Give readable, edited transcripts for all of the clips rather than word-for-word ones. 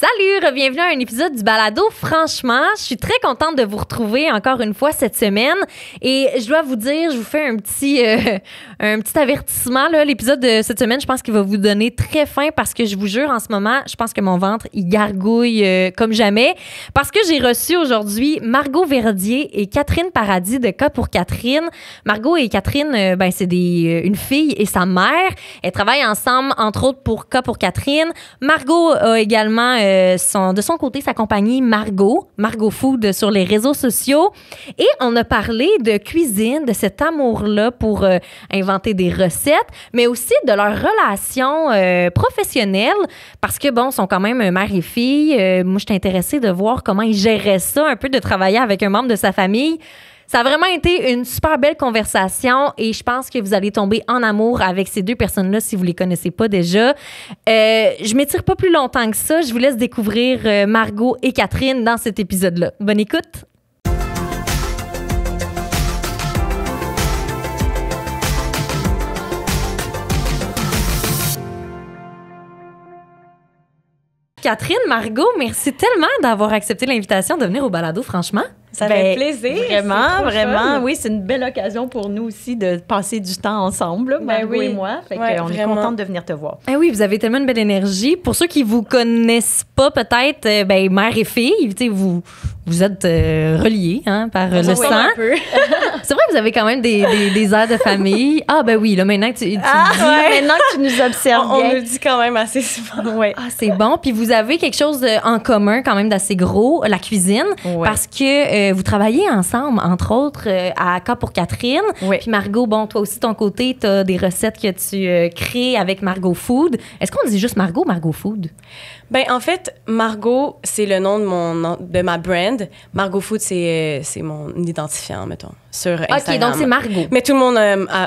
Salut, bienvenue à un épisode du Balado. Franchement, je suis très contente de vous retrouver encore une fois cette semaine. Et je dois vous dire, je vous fais un petit avertissement. Là. L'épisode de cette semaine, je pense qu'il va vous donner très faim parce que je vous jure, en ce moment, je pense que mon ventre, il gargouille comme jamais. Parce que j'ai reçu aujourd'hui Margot Verdier et Catherine Paradis de Cas pour Catherine. Margot et Catherine, c'est une fille et sa mère. Elles travaillent ensemble, entre autres, pour Cas pour Catherine. Margot a également de son côté sa compagnie Margot Food sur les réseaux sociaux. Et on a parlé de cuisine, de cet amour-là pour inventer des recettes, mais aussi de leur relation professionnelle parce que, bon, ils sont quand même mère et fille. Moi, je suis intéressée de voir comment ils géraient ça, un peu de travailler avec un membre de sa famille. Ça a vraiment été une super belle conversation et je pense que vous allez tomber en amour avec ces deux personnes-là si vous les connaissez pas déjà. Je m'étire pas plus longtemps que ça. Je vous laisse découvrir Margot et Catherine dans cet épisode-là. Bonne écoute! Catherine, Margot, merci tellement d'avoir accepté l'invitation de venir au balado, franchement. Ça fait plaisir. Vraiment. Oui, c'est une belle occasion pour nous aussi de passer du temps ensemble, Margot et moi. Fait qu'on est contente de venir te voir. Oui, vous avez tellement une belle énergie. Pour ceux qui vous connaissent pas, peut-être, mère et fille, vous êtes reliés par le sang. Un peu. C'est vrai que vous avez quand même des airs de famille. Ah, ben oui, là, maintenant que tu dis. Maintenant que tu nous observes on bien. nous le dit quand même assez souvent. Ouais. Ah, c'est bon. Puis vous avez quelque chose en commun quand même d'assez gros, la cuisine. Ouais. Parce que vous travaillez ensemble, entre autres, à Cas pour Catherine. Ouais. Puis Margot, bon, toi aussi, ton côté, tu as des recettes que tu crées avec Margot Food. Est-ce qu'on dit juste Margot Food? Ben en fait, Margot, c'est le nom de ma brand. Margot Food, c'est mon identifiant, mettons, sur Instagram. OK, donc c'est Margot. Mais tout le monde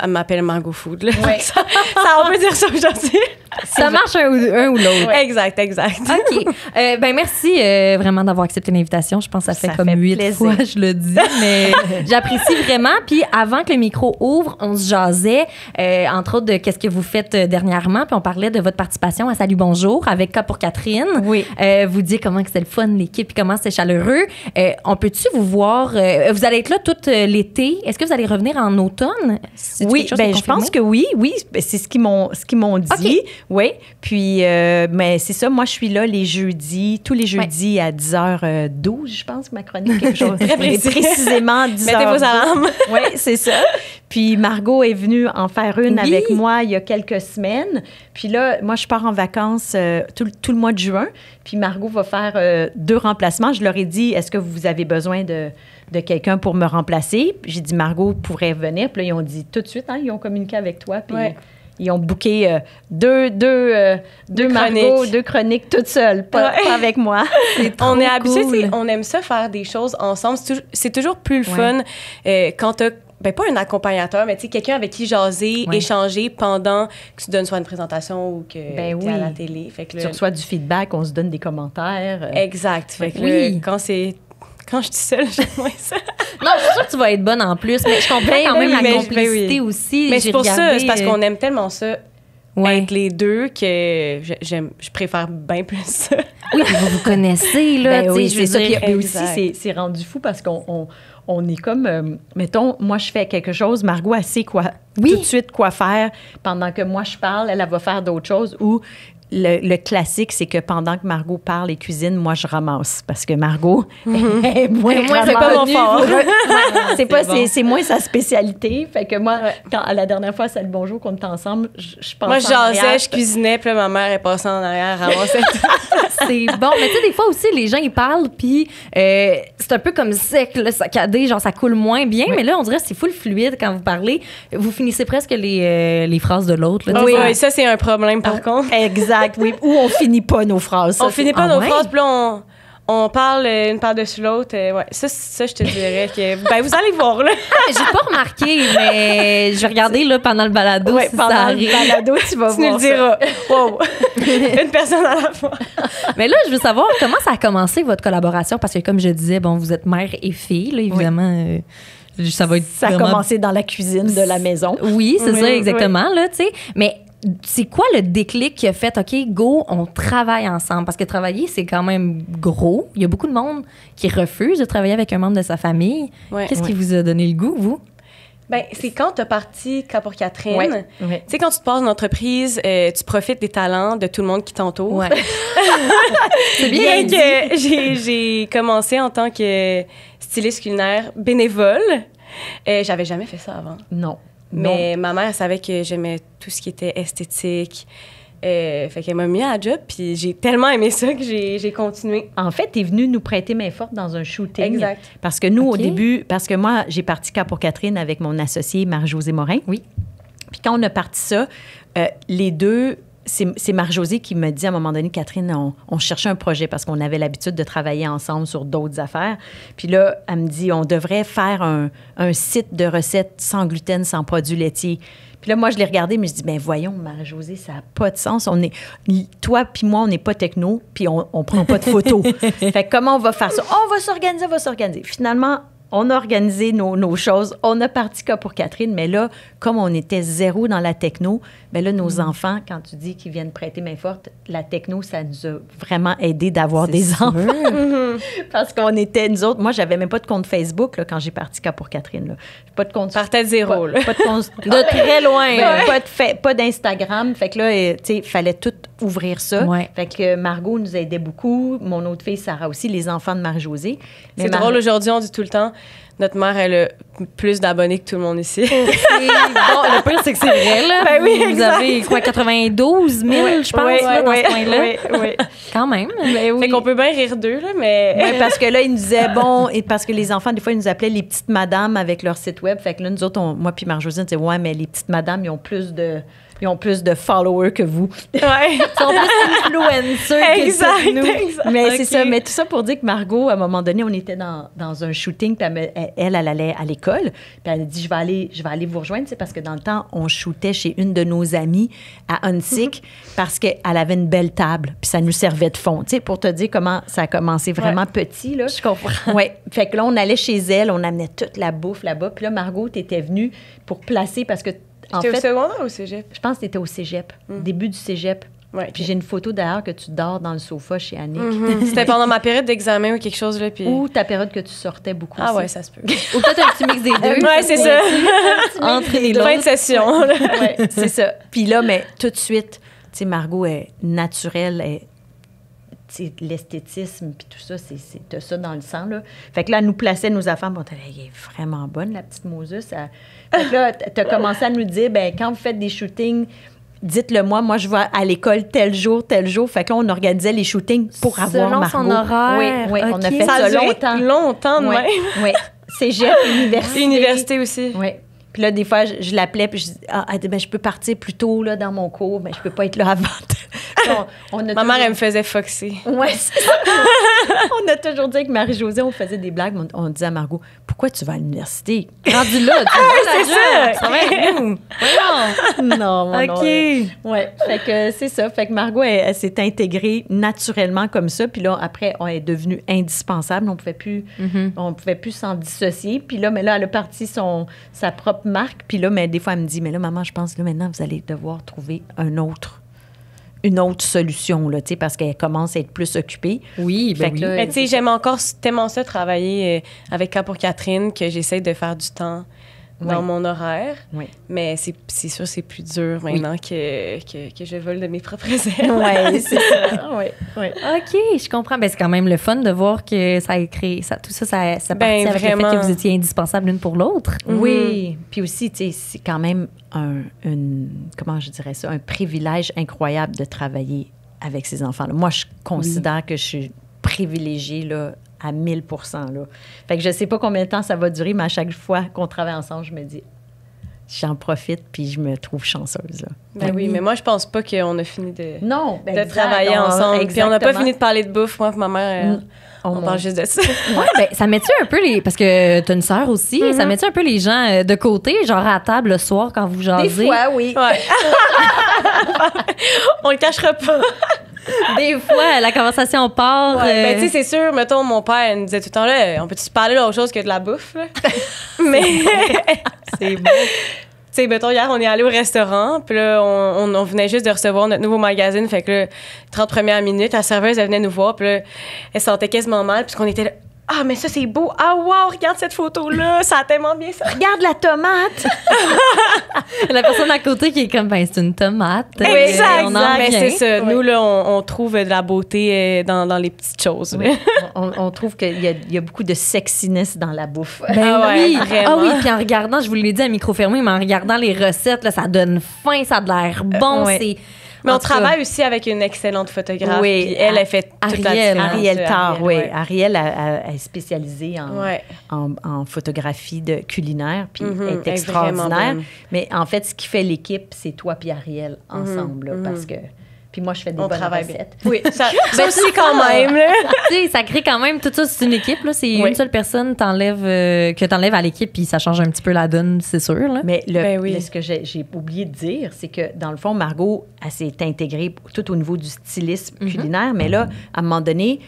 m'appelle Margot Food. Là. Ouais. ça, on peut dire ça aujourd'hui. Ça marche un ou l'autre. Ouais. Exact. OK. Merci vraiment d'avoir accepté l'invitation. Je pense que ça fait comme 8 fois, je le dis. Mais j'apprécie vraiment. Puis avant que le micro ouvre, on se jasait, entre autres, de qu'est-ce que vous faites dernièrement. Puis on parlait de votre participation à Salut Bonjour avec Cas pour Catherine. Oui. Vous dites comment c'était le fun, l'équipe, puis comment c'était chaleureux. On peut-tu vous voir? Vous allez être là tout l'été. Est-ce que vous allez revenir en automne? Oui, je pense que oui. Oui, c'est ce qu'ils m'ont dit. Okay. Oui. Puis, mais c'est ça. Moi, je suis là tous les jeudis à 10h12, je pense, ma chronique, quelque chose. Très précisément 10h. Mettez vos alarmes. Oui, c'est ça. Puis Margot est venue en faire une avec moi il y a quelques semaines. Puis là, moi, je pars en vacances tout le mois de juin. Puis Margot va faire 2 remplacements. Je leur ai dit, est-ce que vous avez besoin de quelqu'un pour me remplacer? J'ai dit, Margot pourrait venir. Puis là, ils ont dit tout de suite, ils ont communiqué avec toi. Puis ils ont booké deux Margot, 2 chroniques toutes seules, pas avec moi. On est habitués, on aime ça faire des choses ensemble. C'est toujours plus le fun quand t'as pas un accompagnateur, mais quelqu'un avec qui jaser, échanger pendant que tu donnes soit une présentation ou que tu es à la télé. Fait que tu reçois du feedback, on se donne des commentaires. Exact. Fait que quand je suis seule, j'aime moins ça. Non, je suis sûre que tu vas être bonne en plus, mais je comprends quand même la complicité aussi. Mais c'est pour ça, c'est parce qu'on aime tellement ça. Être les deux que je préfère bien plus ça. Oui, vous connaissez, là. Mais aussi, c'est rendu fou parce qu'on est comme, mettons, moi, je fais quelque chose, Margot, elle sait tout de suite quoi faire. Pendant que moi, je parle, elle va faire d'autres choses. Ou le classique, c'est que pendant que Margot parle et cuisine, moi, je ramasse. Parce que Margot est moins c'est pas mon fort. C'est moins sa spécialité. Fait que moi, à la dernière fois, Salut Bonjour, qu'on était ensemble, je pense. Moi, je jasais, je cuisinais, puis ma mère est passée en arrière, ramassait tout. C'est bon. Mais tu sais, des fois aussi, les gens, ils parlent, puis c'est un peu comme sec, là, saccadé, genre ça coule moins bien. Mais là, on dirait que c'est full fluide quand vous parlez. Vous finissez presque les phrases de l'autre. Oui, ça, c'est un problème, par contre. Exact. Oui, ou on finit pas nos phrases. On finit pas nos phrases, puis là, on parle une par-dessus l'autre. Ça, je te dirais que... vous allez voir, là. J'ai pas remarqué, mais je vais regarder là, pendant le balado. Si pendant le balado, tu vas voir. Tu nous le diras. Wow. Une personne à la fois. Mais là, je veux savoir comment ça a commencé, votre collaboration, parce que comme je disais, bon, vous êtes mère et fille, là, évidemment... Ça a commencé dans la cuisine de la maison. Oui, c'est ça, exactement. Là, tu sais. Mais c'est quoi le déclic qui a fait, OK, go, on travaille ensemble? Parce que travailler, c'est quand même gros. Il y a beaucoup de monde qui refuse de travailler avec un membre de sa famille. Ouais. Qu'est-ce qui vous a donné le goût, vous? Bien, c'est quand tu as parti K pour Catherine. Ouais. Tu sais, quand tu te passes une entreprise, tu profites des talents de tout le monde qui t'entoure. Ouais. C'est bien que j'ai commencé en tant que styliste culinaire bénévole. J'avais jamais fait ça avant. Non. Mais ma mère, elle savait que j'aimais tout ce qui était esthétique. Fait qu'elle m'a mis à la job, puis j'ai tellement aimé ça que j'ai continué. En fait, tu es venue nous prêter main forte dans un shooting. Exact. Parce que nous, au début, parce que moi, j'ai parti K pour Catherine avec mon associée Marie-Josée Morin. Oui. Puis quand on a parti ça, les deux, c'est Marie-Josée qui me dit à un moment donné, Catherine, on cherchait un projet parce qu'on avait l'habitude de travailler ensemble sur d'autres affaires. Puis là, elle me dit, on devrait faire un site de recettes sans gluten, sans produits laitiers. Puis là, moi, je l'ai regardé, mais je dis, bien, voyons, Marie-Josée, ça n'a pas de sens. Toi puis moi, on n'est pas techno, puis on ne prend pas de photos. Fait que comment on va faire ça? On va s'organiser. Finalement, on a organisé nos choses. On a parti K pour Catherine, mais là, comme on était zéro dans la techno, bien là, nos enfants, quand tu dis qu'ils viennent prêter main forte, la techno, ça nous a vraiment aidé d'avoir des enfants. Parce qu'on était, nous autres, moi, j'avais même pas de compte Facebook là, quand j'ai parti K pour Catherine. Là. Pas de compte. Partait de zéro. Pas de compte. De très loin. Pas d'Instagram. Fait que là, tu sais, il fallait tout ouvrir ça. Ouais. Fait que Margot nous aidait beaucoup. Mon autre fille, Sarah aussi, les enfants de Marie-Josée. C'est drôle, aujourd'hui, on dit tout le temps, notre mère, elle a plus d'abonnés que tout le monde ici. Bon, le pire, c'est que c'est vrai, là. Ben oui, vous avez, quoi, 92 000, je pense, là, dans ce coin-là. Oui. Quand même. Ben oui. Fait qu'on peut bien rire d'eux, là, mais... Oui, parce que là, ils nous disaient, bon, et parce que les enfants, des fois, ils nous appelaient les petites madames avec leur site web. Fait que là, nous autres, moi puis Marie-Josée, on disait, ouais, mais les petites madames, ils ont plus de followers que vous. Ouais. Ils sont plus influenceurs que nous. Exact. Mais c'est ça. Mais tout ça pour dire que Margot, à un moment donné, on était dans un shooting, puis elle allait à l'école. Puis elle a dit, je vais aller vous rejoindre. C'est parce que dans le temps, on shootait chez une de nos amies à Huntsic parce qu'elle avait une belle table, puis ça nous servait de fond. Tu sais, pour te dire comment ça a commencé vraiment petit, là. Je comprends. Oui. Fait que là, on allait chez elle, on amenait toute la bouffe là-bas. Puis là, Margot, t'étais venue pour placer parce que T'étais au secondaire ou au cégep? Je pense que t'étais au cégep, début du cégep. Ouais, puis j'ai une photo d'ailleurs que tu dors dans le sofa chez Annick. C'était pendant ma période d'examen ou quelque chose, là. Puis... Ou ta période que tu sortais beaucoup aussi. Ouais, ça se peut. Ou peut-être un petit mix des deux. Ouais, c'est ça. Entre les deux. Fin de session. Ouais, c'est ça. Puis là, mais tout de suite, tu sais, Margot est naturelle, l'esthétisme, puis tout ça, t'as ça dans le sang, là. Fait que là, elle nous plaçait nos affaires. Bon, elle est vraiment bonne, la petite Moses. Fait que là, t'as commencé à nous dire, ben quand vous faites des shootings, dites-le moi, je vais à l'école tel jour. Fait que là, on organisait les shootings pour avoir Margot. Selon son horaire. Oui, okay. On a fait ça longtemps. Longtemps de même. Oui, cégep, université. Université aussi. Oui. Puis là, des fois, je l'appelais, puis je disais, ben, je peux partir plus tôt là, dans mon cours, mais je peux pas être là avant. Ma mère, elle me faisait foxer. Oui, c'est ça. On a toujours dit avec Marie-Josée, on faisait des blagues, on disait à Margot, pourquoi tu vas à l'université? Rendu là, tu c'est ça. Ça va avec nous. Non, mon OK. Oui, fait que c'est ça. Fait que Margot, elle s'est intégrée naturellement comme ça. Puis là, après, on est devenue indispensable. On pouvait plus s'en dissocier. Puis là, mais là, elle a parti sa propre marque. Puis là, mais des fois, elle me dit, mais là, maman, je pense que là, maintenant, vous allez devoir trouver une autre solution, là, parce qu'elle commence à être plus occupée. Oui, ben oui. Là, mais tu sais, j'aime encore tellement ça, travailler avec K pour Catherine, que j'essaie de faire du temps dans mon horaire. Oui. Mais c'est sûr, c'est plus dur maintenant que je vole de mes propres ailes. Oui, c'est ça. Oui. OK, je comprends. Ben, c'est quand même le fun de voir que ça a créé... tout ça partit avec vraiment. le fait que vous étiez indispensables l'une pour l'autre. Oui. Puis aussi, tu sais, c'est quand même comment je dirais ça, un privilège incroyable de travailler avec ces enfants-là. Moi, je considère que je suis privilégiée, là, à 1000 %. Là. Fait que je sais pas combien de temps ça va durer, mais à chaque fois qu'on travaille ensemble, je me dis, j'en profite puis je me trouve chanceuse. Là. Ben oui, mais moi, je pense pas qu'on a fini de travailler ensemble. Exactement. Puis on n'a pas fini de parler de bouffe. Moi et ma mère, on parle juste de ça. Ouais, ben, ça met-tu un peu parce que t'as une sœur aussi, ça met-tu un peu les gens de côté, genre à table le soir quand vous jasez? Des fois, oui. Ouais. On le cachera pas. Des fois, la conversation part. Ben, tu sais, c'est sûr, mettons, mon père nous disait tout le temps, là, on peut-tu parler d'autre chose que de la bouffe, là? Mais. C'est bon. sais, mettons, hier, on est allé au restaurant, puis là, on venait juste de recevoir notre nouveau magazine, fait que là, 30 premières minutes, la serveuse, elle venait nous voir, puis là, elle se sentait quasiment mal, puisqu'on était là, ah, mais ça, c'est beau. Ah, wow, regarde cette photo-là. Ça a tellement bien ça. Regarde la tomate. La personne à côté qui est comme, ben, c'est une tomate. Exact. Mais c'est ça. Oui. Nous, là, on trouve de la beauté dans les petites choses. Oui. on trouve qu'il y a beaucoup de sexiness dans la bouffe. Ben oui, vraiment. Ah oui, puis en regardant, je vous l'ai dit à micro fermé, mais en regardant les recettes, là, ça donne faim, ça a de l'air bon. C'est... Mais on travaille aussi avec une excellente photographe. Oui, elle a fait toute la différence. Ariel Tarr, oui. Ariel est spécialisée en photographie culinaire, puis est extraordinaire. Mais en fait, ce qui fait l'équipe, c'est toi puis Ariel ensemble, parce que... Puis moi, je fais des bonnes recettes. Oui, ça aussi quand même. Tu sais, ça crée quand même tout ça. C'est une équipe. Là. C'est une seule personne que t'enlèves à l'équipe, puis ça change un petit peu la donne, c'est sûr. Là. Mais ce que j'ai oublié de dire, c'est que dans le fond, Margot, elle s'est intégrée tout au niveau du stylisme culinaire. Mais là, à un moment donné,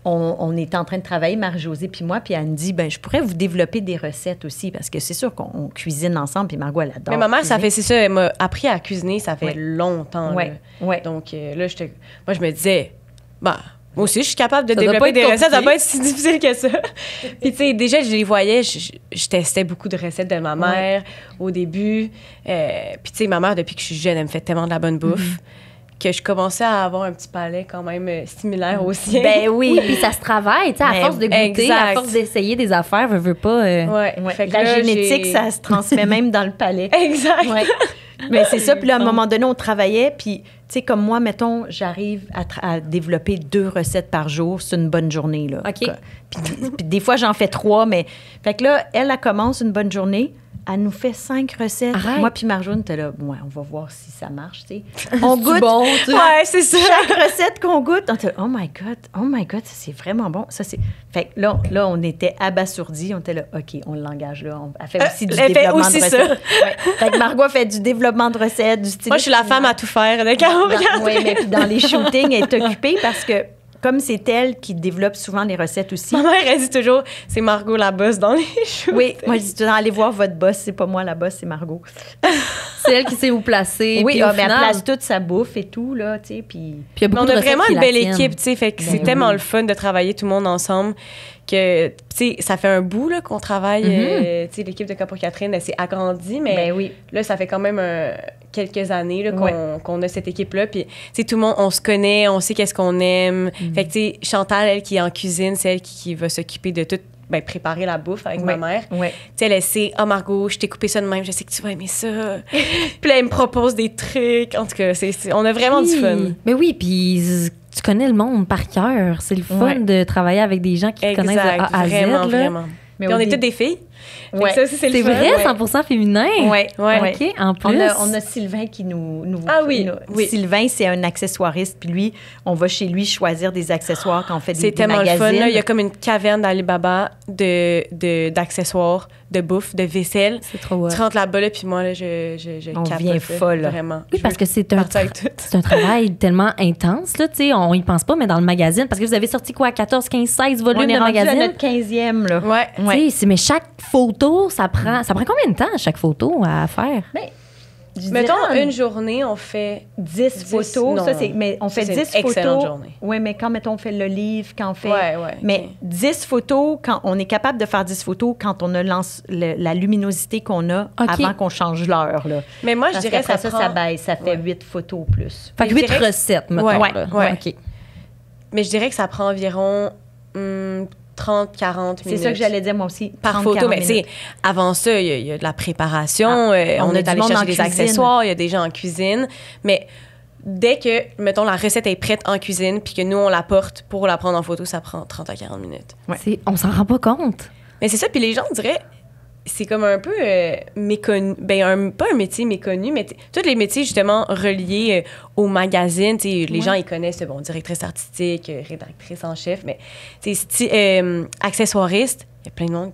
on était en train de travailler, Marie-Josée puis moi, puis elle me dit, ben je pourrais vous développer des recettes aussi, parce que c'est sûr qu'on cuisine ensemble, puis Margot, elle adore. Mais ma mère, c'est ça, elle m'a appris à cuisiner, ça fait longtemps. Ouais. Donc là, moi, je me disais, bah, moi aussi, je suis capable de développer des recettes, ça va pas être si difficile que ça. Puis, tu sais, déjà, je les voyais, je testais beaucoup de recettes de ma mère au début. Puis, tu sais, ma mère, depuis que je suis jeune, elle me fait tellement de la bonne bouffe. Que je commençais à avoir un petit palais quand même similaire au sien. Ben oui, puis ça se travaille, tu sais, à force de goûter, à force d'essayer des affaires, veut pas... Fait que la génétique, ça se transmet même dans le palais. Exact. Ouais. Mais c'est ça, puis là, à un moment donné, on travaillait, puis, tu sais, comme moi, mettons, j'arrive à développer 2 recettes par jour, c'est une bonne journée, là. OK. Puis des fois, j'en fais 3, mais... Fait que là, elle commence une bonne journée, elle nous fait 5 recettes. Arrête. Moi puis Marjoune, t'es là, ouais, on va voir si ça marche, tu sais. On goûte. Bon, ouais, c'est ça. Chaque recette qu'on goûte, on était, oh my God, ça c'est vraiment bon. Ça c'est. Fait que là, on était abasourdis, on était là, ok, on l'engage là. Elle fait aussi du développement de recettes. Ouais. Fait que Margot fait du développement de recettes, du style. Moi, je suis la femme à tout faire, d'accord. Oui, mais puis dans les shootings, elle est occupée parce que. Comme c'est elle qui développe souvent les recettes aussi. Ma mère, elle dit toujours, c'est Margot la boss dans les shootings. Oui, moi, je dis toujours, allez voir votre boss. C'est pas moi la boss, c'est Margot. C'est elle qui sait où placer. Oui, mais elle place toute sa bouffe et tout, là, tu sais. Puis on a vraiment une belle équipe, tu sais. Fait que c'est tellement le fun de travailler tout le monde ensemble que, tu sais, ça fait un bout, là, qu'on travaille. Tu sais, l'équipe de Cas pour Catherine, elle s'est agrandie, mais là, ça fait quand même quelques années là, qu'on a cette équipe-là. Puis, tu sais, tout le monde, on se connaît, on sait qu'est-ce qu'on aime. Fait que, tu sais, Chantal, elle qui est en cuisine, c'est elle qui va s'occuper de tout. Ben, préparer la bouffe avec ma mère. Tu sais, elle sait, Margot, je t'ai coupé ça de même, je sais que tu vas aimer ça. Puis là, elle me propose des trucs. En tout cas, on a vraiment du fun. Mais oui, puis tu connais le monde par cœur. C'est le fun de travailler avec des gens qui connaissent de A à Z. Vraiment. Mais on est toutes des filles. Ça, c'est vrai, 100% féminin. Oui. OK, en plus. On a Sylvain qui nous ah oui. Sylvain, c'est un accessoiriste. Puis lui, on va chez lui choisir des accessoires quand on fait des magazines. C'est tellement le fun. Là. Il y a comme une caverne d'Alibaba d'accessoires, de bouffe, de vaisselle. C'est trop beau. Tu rentres là-bas, là, puis moi, là, je on vient folle. Vraiment. Oui, parce que c'est un travail tellement intense, là, tu sais, on y pense pas, mais dans le magazine, parce que vous avez sorti quoi, 14, 15, 16 volumes de magazine? On est rendu à notre 15e, là. Ouais. Mais chaque photo, ça prend combien de temps, chaque photo, à faire? Mettons, une journée, on fait 10 photos. Mais on fait 10 photos. Excellente journée. Oui, mais quand, mettons, on fait le livre, quand on fait... Mais 10 photos, quand on est capable de faire 10 photos quand on a la luminosité qu'on a avant qu'on change l'heure, là. Mais moi, je dirais que ça baisse. Ça fait 8 photos plus. Fait que 8 recettes, mettons. OK. Mais je dirais que ça prend environ 30-40 minutes. C'est ça que j'allais dire, moi aussi. Par photo. Mais tu sais, avant ça, il y a de la préparation. On est allé chercher des accessoires. Il y a des gens en cuisine. Mais dès que, mettons, la recette est prête en cuisine puis que nous, on la porte pour la prendre en photo, ça prend 30 à 40 minutes. On s'en rend pas compte. Mais c'est ça. Puis les gens, on dirait... C'est comme un peu méconnu. Ben, pas un métier méconnu, mais tous les métiers, justement, reliés au magazine. Les gens, ils connaissent, directrice artistique, rédactrice en chef, mais accessoiriste, il y a plein de monde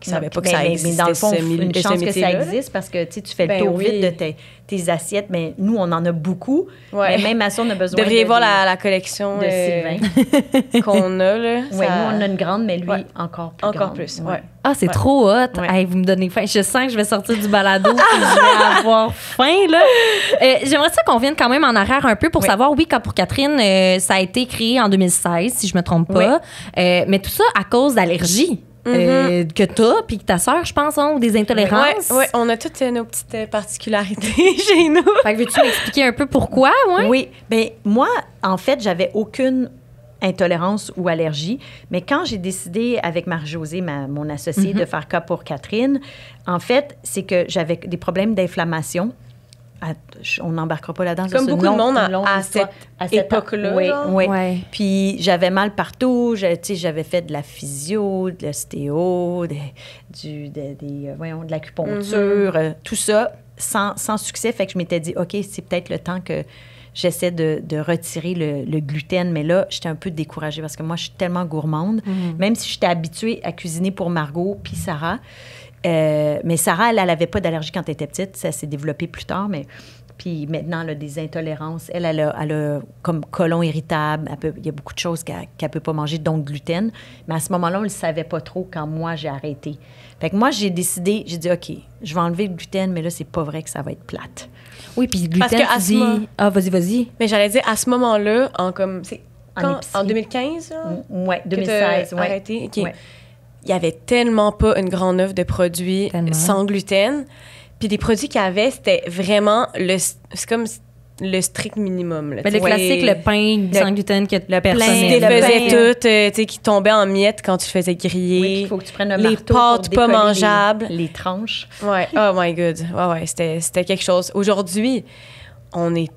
qui ne savaient pas que ça existait. Mais dans le fond, une chance que ça existe parce que tu fais le tour vite de tes assiettes. Mais nous, on en a beaucoup. Ouais. Mais même à ça, on a besoin de... Devriez voir la collection de Sylvain qu'on a. Là, oui, nous, on a une grande, mais lui, encore plus grande. Encore plus, oui. Ah, c'est trop hot. Hey, vous me donnez faim. Je sens que je vais sortir du balado et je vais avoir faim, là. J'aimerais ça qu'on vienne quand même en arrière un peu pour savoir, oui, quand pour Catherine, ça a été créé en 2016, si je me trompe pas. Mais tout ça à cause d'allergies. Que t'as, puis que ta sœur, je pense, ont des intolérances. Oui, on a toutes nos petites particularités chez nous. Fait que veux-tu m'expliquer un peu pourquoi? Ouais? Oui. Bien, moi, en fait, j'avais aucune intolérance ou allergie. Mais quand j'ai décidé avec Marie-Josée, mon associée, de faire cas pour Catherine, en fait, c'est que j'avais des problèmes d'inflammation. On n'embarquera pas là-dedans. Comme beaucoup de monde à cette époque-là. Oui. Puis j'avais mal partout. J'avais fait de la physio, de l'ostéo, de l'acupuncture, tout ça, sans succès. Fait que je m'étais dit, OK, c'est peut-être le temps que j'essaie de retirer le gluten. Mais là, j'étais un peu découragée parce que moi, je suis tellement gourmande. Même si j'étais habituée à cuisiner pour Margot puis Sarah. Mais Sarah, elle n'avait pas d'allergie quand elle était petite. Ça s'est développé plus tard, mais... Puis maintenant, elle a des intolérances. Elle a comme côlon irritable. Il y a beaucoup de choses qu'elle ne peut pas manger, donc gluten. Mais à ce moment-là, on ne le savait pas trop quand moi, j'ai arrêté. Fait que moi, j'ai décidé, j'ai dit, OK, je vais enlever le gluten, mais là, c'est pas vrai que ça va être plate. Oui, puis le gluten, tu dis... Ah, vas-y. Mais j'allais dire, à ce moment-là, en 2015? Oui, 2016. Arrêté? OK. Ouais. Il n'y avait tellement pas une grande offre de produits sans gluten. Puis les produits qu'il y avait, c'était vraiment c'est comme le strict minimum. Là, le classique, le pain sans gluten que le personne qui faisait tout, qui tombait en miettes quand tu le faisais griller. Oui, il faut que tu prennes un les marteau pâtes pour pas mangeables. Les tranches. Ouais, oh my God. Ouais, c'était quelque chose. Aujourd'hui, on est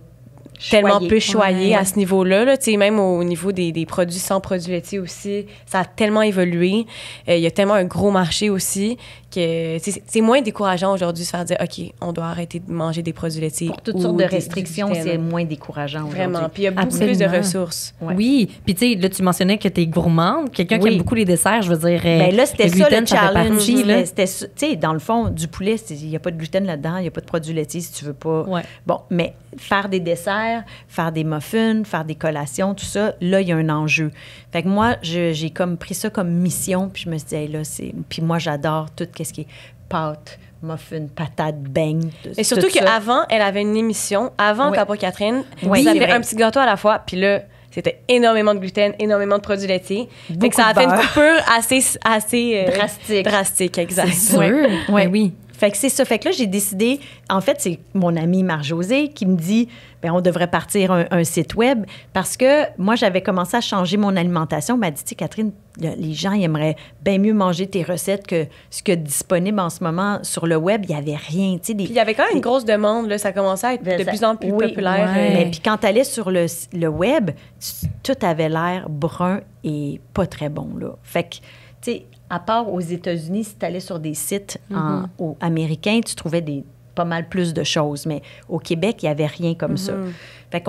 tellement plus choyé à ce niveau-là. Là, même au niveau des produits sans produits laitiers aussi, ça a tellement évolué. Il y a tellement un gros marché aussi que c'est moins décourageant aujourd'hui de se faire dire, OK, on doit arrêter de manger des produits laitiers. Pour toutes sortes de restrictions, c'est moins décourageant aujourd'hui. Vraiment. Puis il y a beaucoup plus de ressources. Ouais. Oui. Puis tu sais, là, tu mentionnais que tu es gourmande. Quelqu'un qui aime beaucoup les desserts, je veux dire. Bien là, c'était ça gluten, le challenge. C'était, tu sais, dans le fond, du poulet, il n'y a pas de gluten là-dedans, il n'y a pas de produits laitiers si tu veux pas. Ouais. Bon, mais faire des desserts, faire des muffins, faire des collations, tout ça, là, il y a un enjeu. Fait que moi, j'ai comme pris ça comme mission, puis je me suis dit, hey, là, puis moi, j'adore tout ce qui est pâtes, muffins, patates, beignes. Et surtout qu'avant, elle avait une émission, avant Capra Catherine, vous avez un petit gâteau à la fois, puis là, c'était énormément de gluten, énormément de produits laitiers. Fait que ça a fait une coupure assez drastique, exact. C'est sûr. Oui. Fait que c'est ça. Fait que là, j'ai décidé... En fait, c'est mon amie Marie-Josée qui me dit, bien, on devrait partir un site web parce que moi, j'avais commencé à changer mon alimentation. Elle m'a dit, tu sais, Catherine, les gens, ils aimeraient bien mieux manger tes recettes que ce qu'il y a disponible en ce moment sur le web. Il n'y avait rien, tu sais. Puis il y avait quand même une grosse demande, là. Ça commençait à être de plus en plus populaire. Mais puis quand tu allais sur le web, tout avait l'air brun et pas très bon, là. Fait que, tu sais... À part aux États-Unis, si tu allais sur des sites américains, tu trouvais pas mal plus de choses. Mais au Québec, il n'y avait rien comme ça. Fait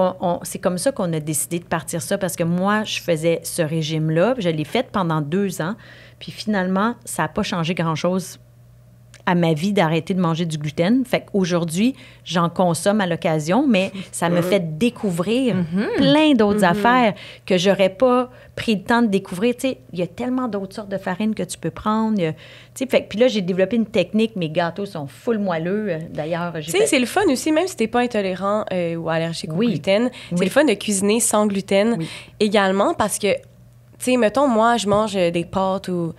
c'est comme ça qu'on a décidé de partir ça parce que moi, je faisais ce régime-là. Je l'ai fait pendant 2 ans. Puis finalement, ça n'a pas changé grand-chose à ma vie d'arrêter de manger du gluten. Fait qu'aujourd'hui, j'en consomme à l'occasion, mais ça me fait découvrir plein d'autres affaires que j'aurais pas pris le temps de découvrir. Tu sais, il y a tellement d'autres sortes de farines que tu peux prendre. Tu sais, fait puis là, j'ai développé une technique. Mes gâteaux sont full moelleux. D'ailleurs, tu sais, c'est le fun aussi, même si t'es pas intolérant ou allergique au gluten, c'est le fun de cuisiner sans gluten également parce que, tu sais, mettons, moi, je mange des pâtes ou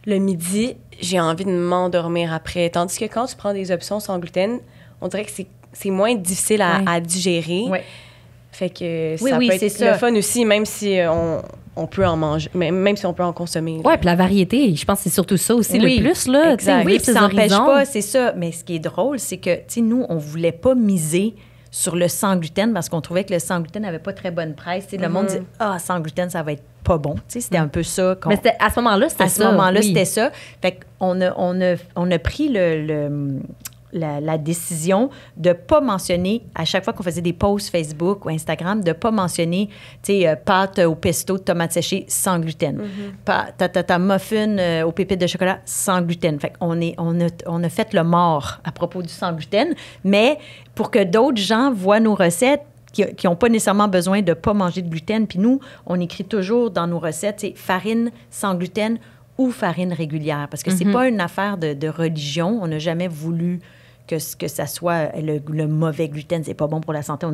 le midi, j'ai envie de m'endormir après. Tandis que quand tu prends des options sans gluten, on dirait que c'est moins difficile à digérer. Oui. Fait que ça peut être le fun aussi, même si on peut en manger, même si on peut en consommer. Oui, puis la variété, je pense que c'est surtout ça aussi le plus. Là, exact. Oui, puis ça n'empêche pas, c'est ça. Mais ce qui est drôle, c'est que, tu sais, nous, on ne voulait pas miser sur le sans gluten parce qu'on trouvait que le sans gluten n'avait pas très bonne presse. T'sais, le monde dit « Ah, sans gluten, ça va être pas bon. » C'était un peu ça. Mais à ce moment-là, c'était ça. À ce moment-là, c'était ça. Fait qu'on a pris la décision de ne pas mentionner, à chaque fois qu'on faisait des posts Facebook ou Instagram, de ne pas mentionner, tu sais, pâte au pesto de tomates séchées sans gluten. Muffin aux pépites de chocolat sans gluten. Fait qu'on on a fait le mort à propos du sans gluten, mais pour que d'autres gens voient nos recettes, qui n'ont pas nécessairement besoin de ne pas manger de gluten. Puis nous, on écrit toujours dans nos recettes, c'est farine sans gluten ou farine régulière, parce que c'est pas une affaire de religion. On n'a jamais voulu que ça soit le mauvais gluten, c'est pas bon pour la santé.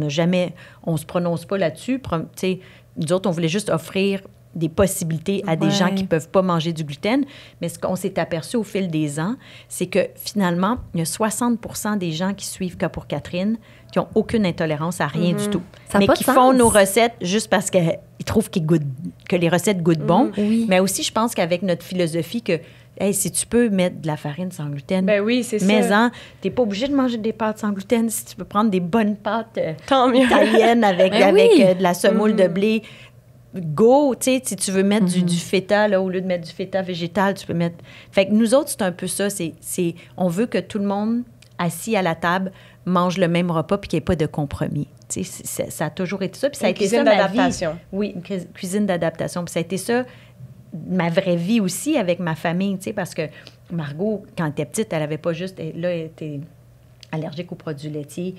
On se prononce pas là-dessus. Nous autres, on voulait juste offrir des possibilités à des gens qui peuvent pas manger du gluten. Mais ce qu'on s'est aperçu au fil des ans, c'est que finalement, il y a 60% des gens qui suivent Cas pour Catherine qui n'ont aucune intolérance à rien du tout. Mais qui font nos recettes juste parce qu'ils trouvent que les recettes goûtent bon. Oui. Mais aussi, je pense qu'avec notre philosophie que hey, si tu peux mettre de la farine sans gluten, ben oui, c'est ça. T'es pas obligé de manger des pâtes sans gluten. Si tu peux prendre des bonnes pâtes italiennes avec de la semoule de blé, go, tu sais, si tu veux mettre du feta, là, au lieu de mettre du feta végétal, tu peux mettre... Fait que nous autres, c'est un peu ça. On veut que tout le monde, assis à la table, mange le même repas puis qu'il n'y ait pas de compromis. Tu sais, ça a toujours été ça. Puis ça a été ça, ma vie. Oui, une cuisine d'adaptation. Puis ça a été ça, ma vraie vie aussi avec ma famille, tu sais, parce que Margot, quand elle était petite, elle n'avait pas juste... Elle était allergique aux produits laitiers,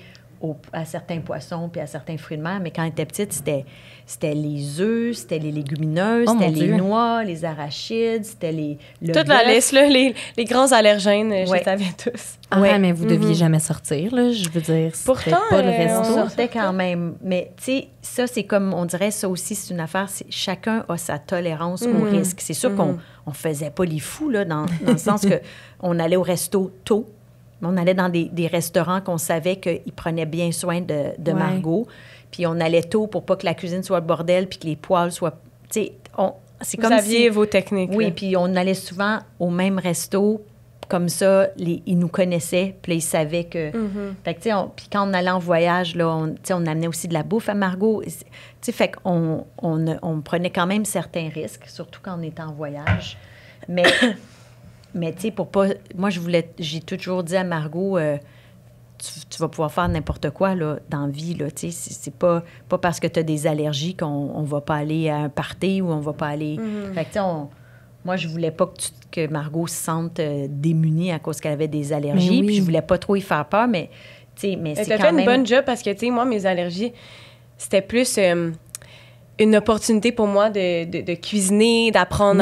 à certains poissons puis à certains fruits de mer, mais quand elle était petite, c'était les œufs, c'était les légumineuses, c'était les noix, les arachides, c'était le toute la liste, là, les grands allergènes, je les avais tous. Ah, mais vous deviez jamais sortir, là, je veux dire. Pourtant, pas le resto. On sortait quand même. Mais, tu sais, ça, c'est comme, on dirait, ça aussi, c'est une affaire, chacun a sa tolérance au risque. C'est sûr qu'on faisait pas les fous, là, dans le sens que on allait au resto tôt. On allait dans des restaurants qu'on savait qu'ils prenaient bien soin de Margot. Puis on allait tôt pour pas que la cuisine soit le bordel puis que les poêles soient... Tu sais, c'est comme vous aviez vos techniques. Oui, puis on allait souvent au même resto. Comme ça, ils nous connaissaient, puis ils savaient que... Fait que, tu sais, puis quand on allait en voyage, là, on amenait aussi de la bouffe à Margot. Tu sais, fait qu'on prenait quand même certains risques, surtout quand on était en voyage. Mais tu sais, pour pas... Moi, j'ai toujours dit à Margot, tu vas pouvoir faire n'importe quoi, là, dans la vie, là, tu sais. C'est pas parce que tu as des allergies qu'on va pas aller à un party ou on va pas aller... Fait que, tu sais, moi, je voulais pas que Margot se sente démunie à cause qu'elle avait des allergies. Puis je voulais pas trop y faire peur, mais, tu sais, mais c'est quand même... Tu as fait une bonne job parce que, tu sais, moi, mes allergies, c'était plus... une opportunité pour moi de cuisiner, d'apprendre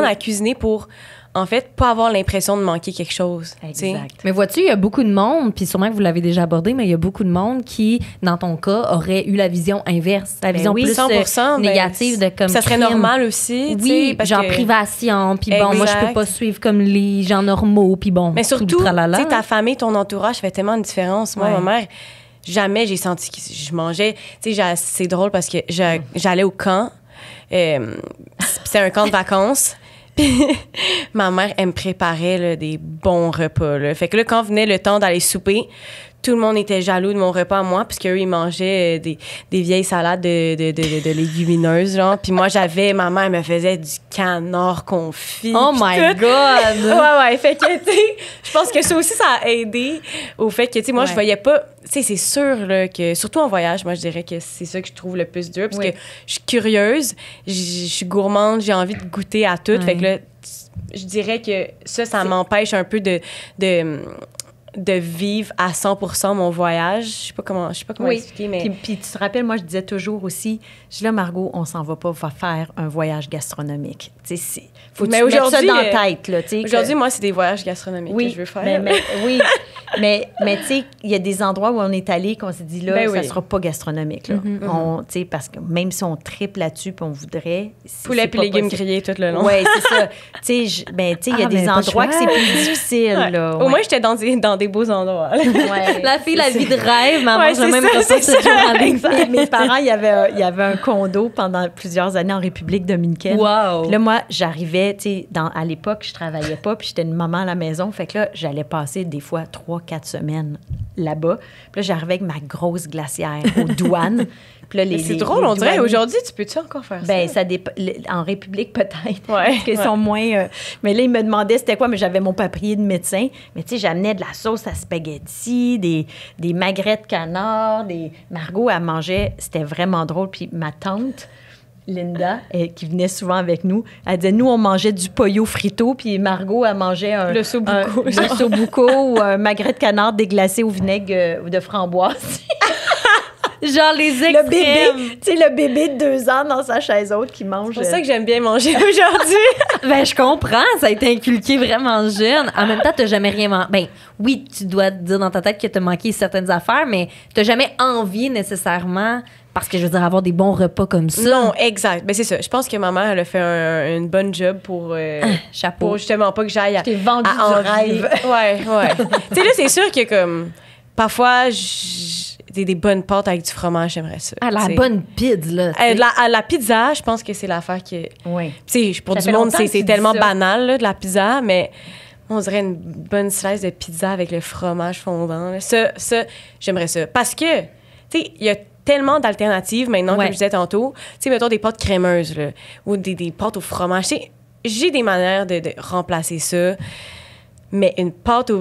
à cuisiner pour... En fait, pas avoir l'impression de manquer quelque chose. Exact. T'sais. Mais vois-tu, il y a beaucoup de monde, puis sûrement que vous l'avez déjà abordé, mais il y a beaucoup de monde qui, dans ton cas, aurait eu la vision inverse, la vision plus 100%, négative de comme ça serait normal aussi. Oui, parce genre privation, puis bon, moi, je peux pas suivre comme les gens normaux, puis bon, mais surtout, tu sais, ta famille, ton entourage fait tellement une différence. Moi, ma mère, jamais j'ai senti que je mangeais. Tu sais, c'est drôle parce que j'allais au camp, c'était un camp de vacances. Puis ma mère, elle me préparait là, des bons repas. Là. Fait que là, quand venait le temps d'aller souper, tout le monde était jaloux de mon repas à moi, parce qu'eux, ils mangeaient des vieilles salades de légumineuses, genre. Puis moi, ma mère me faisait du canard confit. Oh my God! Ouais. Fait que, tu sais, je pense que ça aussi, ça a aidé au fait que, tu sais, moi, je voyais pas... Tu sais, c'est sûr, là, que... Surtout en voyage, moi, je dirais que c'est ça que je trouve le plus dur, parce que je suis curieuse, je suis gourmande, j'ai envie de goûter à tout. Fait que là, je dirais que ça m'empêche un peu de vivre à 100% mon voyage. Je sais pas comment expliquer, mais... Puis tu te rappelles, moi, je disais toujours aussi, là, Margot, on s'en va pas faire un voyage gastronomique. Tu sais, faut que tu mettes ça dans la tête, là. Aujourd'hui, moi, c'est des voyages gastronomiques que je veux faire. Mais tu sais, il y a des endroits où on est allé qu'on s'est dit, là, ça sera pas gastronomique, là. Tu sais, parce que même si on triple là-dessus puis on voudrait... Poulet puis légumes grillés tout le long. Oui, c'est ça. Tu sais, il y a des endroits que c'est plus difficile, là. Au moins, j'étais dans des beaux endroits. La fille, la vie de rêve, maman, j'ai même repas ce jour. Mes parents, il y avait un condo pendant plusieurs années en République dominicaine. Wow! Puis là, moi, j'arrivais, tu sais, à l'époque, je travaillais pas, puis j'étais une maman à la maison. Fait que là, j'allais passer des fois 3-4 3-4 semaines là-bas. Puis là, j'arrivais avec ma grosse glacière aux douanes. Puis là, c'est drôle, on dirait. Aujourd'hui, tu peux-tu encore faire ça? Bien, en République, peut-être. Parce qu'ils sont moins... mais là, ils me demandaient c'était quoi, mais j'avais mon papier de médecin. Mais tu sais, j'amenais de la sauce à spaghetti, des magrets de canard, Margot, elle mangeait... C'était vraiment drôle. Puis ma tante... Linda, qui venait souvent avec nous, elle disait, nous, on mangeait du pollo frito, puis Margot, elle mangeait le sobuco. Le sobuco ou un magret de canard déglacé au vinaigre de framboise. Genre les extrêmes. Le bébé, tu sais, le bébé de 2 ans dans sa chaise haute qui mange. C'est pour ça que j'aime bien manger aujourd'hui. Ben, je comprends, ça a été inculqué vraiment jeune. En même temps, t'as jamais rien mangé. Ben, oui, tu dois te dire dans ta tête que t'as manqué certaines affaires, mais t'as jamais envie nécessairement... Parce que, je veux dire, avoir des bons repas comme ça. Non, exact. Ben, c'est ça. Je pense que ma mère, elle a fait une bonne job pour... chapeau. Pour justement pas que j'aille à... Je t'ai vendu du rêve. Ouais. Tu sais, là, c'est sûr que, comme... Parfois, des bonnes pâtes avec du fromage, j'aimerais ça. Ah, la bonne pizza, là. La pizza, je pense que c'est l'affaire qui... Oui. Tu sais, pour du monde, c'est tellement banal, là, de la pizza, mais... On dirait une bonne slice de pizza avec le fromage fondant. Là. Ça, j'aimerais ça. Parce que, tu sais, il y a tellement d'alternatives maintenant, comme je disais tantôt. Tu sais, mettons des pâtes crémeuses, là, ou des pâtes au fromage. Tu sais, j'ai des manières de remplacer ça. Mais une pâte